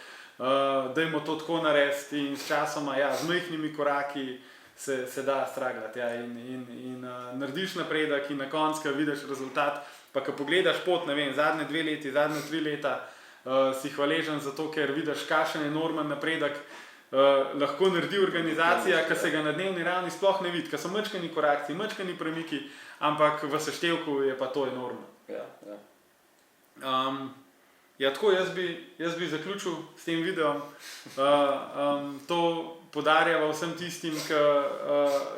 Dajmo to tako narediti in s časoma, ja, z majhnimi koraki se da stragljati, ja, in narediš napredek in na koncu, ko vidiš rezultat, pa ko pogledaš pot, ne vem, zadnje 2 leti, zadnje 3 leta, si hvaležen za to, ker vidiš, kakšen enormen napredek lahko naredi organizacija, ki se ga na dnevni ravni sploh ne vidi, ker so majčkeni koraki, majčkeni premiki, ampak v seštevku je pa to enormno. Ja, ja. Ja, tako jaz bi zaključil s tem videom. To podarjava vsem tistim,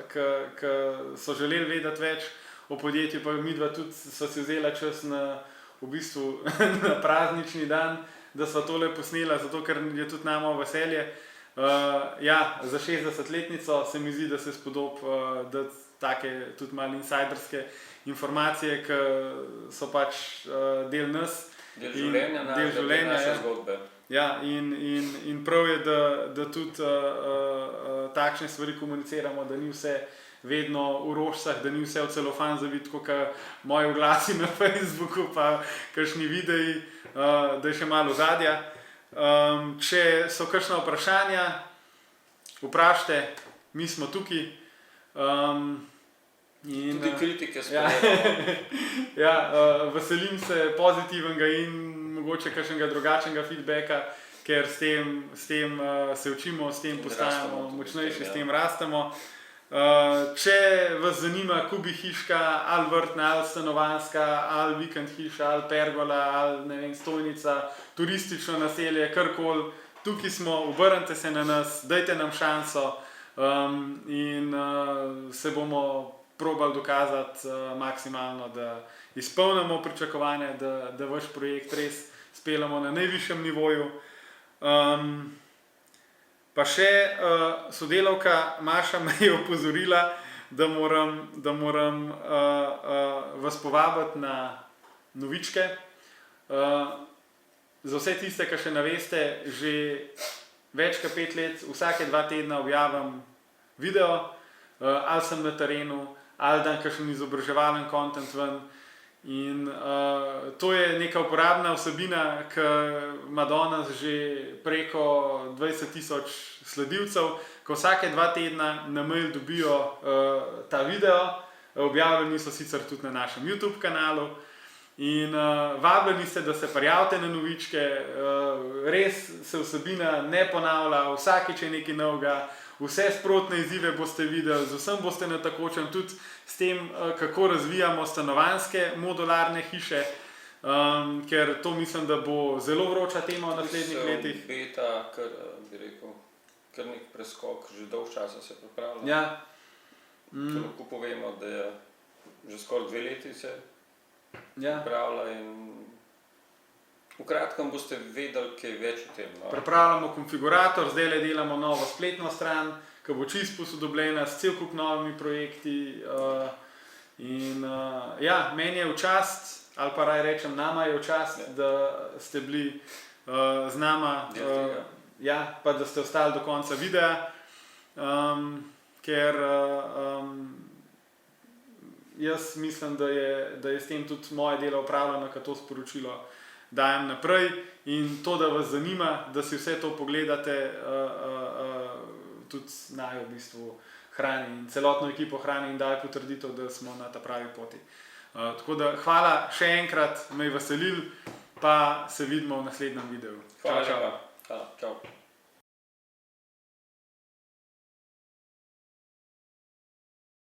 ki so želeli vedeti več o podjetju, pa midva tudi so si vzela čas na, v bistvu, na praznični dan, da sva tole posnela, zato ker je tudi nama veselje. Ja, za 60-letnico se mi zdi, da se spodob dati take tudi malo insiderske informacije, ki so pač del nas. Del življenja, naše zgodbe. Ja, in prav je, da tudi takšne stvari komuniciramo, da ni vse vedno v rožcah, da ni vse v celofan zavit, kot moji oglasi na Facebooku, pa kakšni videi, da je še malo ozadja. Če so kakšna vprašanja, vprašajte, mi smo tukaj. Tudi kritike sprejemamo. Ja, veselim se pozitivnega in mogoče kakšnega drugačnega feedbacka, ker s tem se učimo, s tem postajamo močnejši, s tem rastemo. Če vas zanima Kubi hiška, ali vrtna, ali stanovanjska, ali vikend hiša, ali pergola, ali ne vem, stojnica, turistično naselje, karkoli, tukaj smo, obrnite se na nas, dajte nam šanso in se bomo probali dokazati maksimalno, da izpolnimo pričakovanja, da vaš projekt res speljamo na najvišjem nivoju. Pa še sodelavka Maša me je opozorila, da moram vas povabiti na novičke. Za vse tiste, ki še ne veste, že več kot 5 let, vsake 2 tedna objavim video, ali sem na terenu, ali dan kakšen izobraževalen content ven. In to je neka uporabna vsebina, ki ima danes že preko 20.000 sledilcev, ko vsake 2 tedna na mail dobijo ta video, objavljeni so sicer tudi na našem YouTube kanalu. In vabljeni ste, da se prijavite na novičke, res se vsebina ne ponavlja, vsakič je nekaj novega. Vse sprotne izzive boste videli, z vsem boste na tekočem, tudi s tem, kako razvijamo stanovanjske modularne hiše, ker to mislim, da bo zelo vroča tema v naslednjih letih. Se obeta, bi rekel, kar nek preskok, že dolg časa se pripravlja. Ja. Lahko povemo, da je že skoraj 2 leti se pripravlja in v kratkem boste vedeli kaj več o tem. No? Pripravljamo konfigurator, zdaj le delamo novo spletno stran, ki bo čisto posodobljena s cel kup novimi projekti. Ja, meni je v čast, ali pa raj rečem, nama je v čast, da ste bili z nama, ja, pa da ste ostali do konca videa, ker jaz mislim, da je s tem tudi moje delo opravljeno, ker to sporočilo dajem naprej in to, da vas zanima, da si vse to pogledate, tudi naj v bistvu hrani in celotno ekipo hrani in daje potrditev, da smo na ta pravi poti. Tako da hvala še enkrat, me je veselil, pa se vidimo v naslednjem videu. Hvala, čau.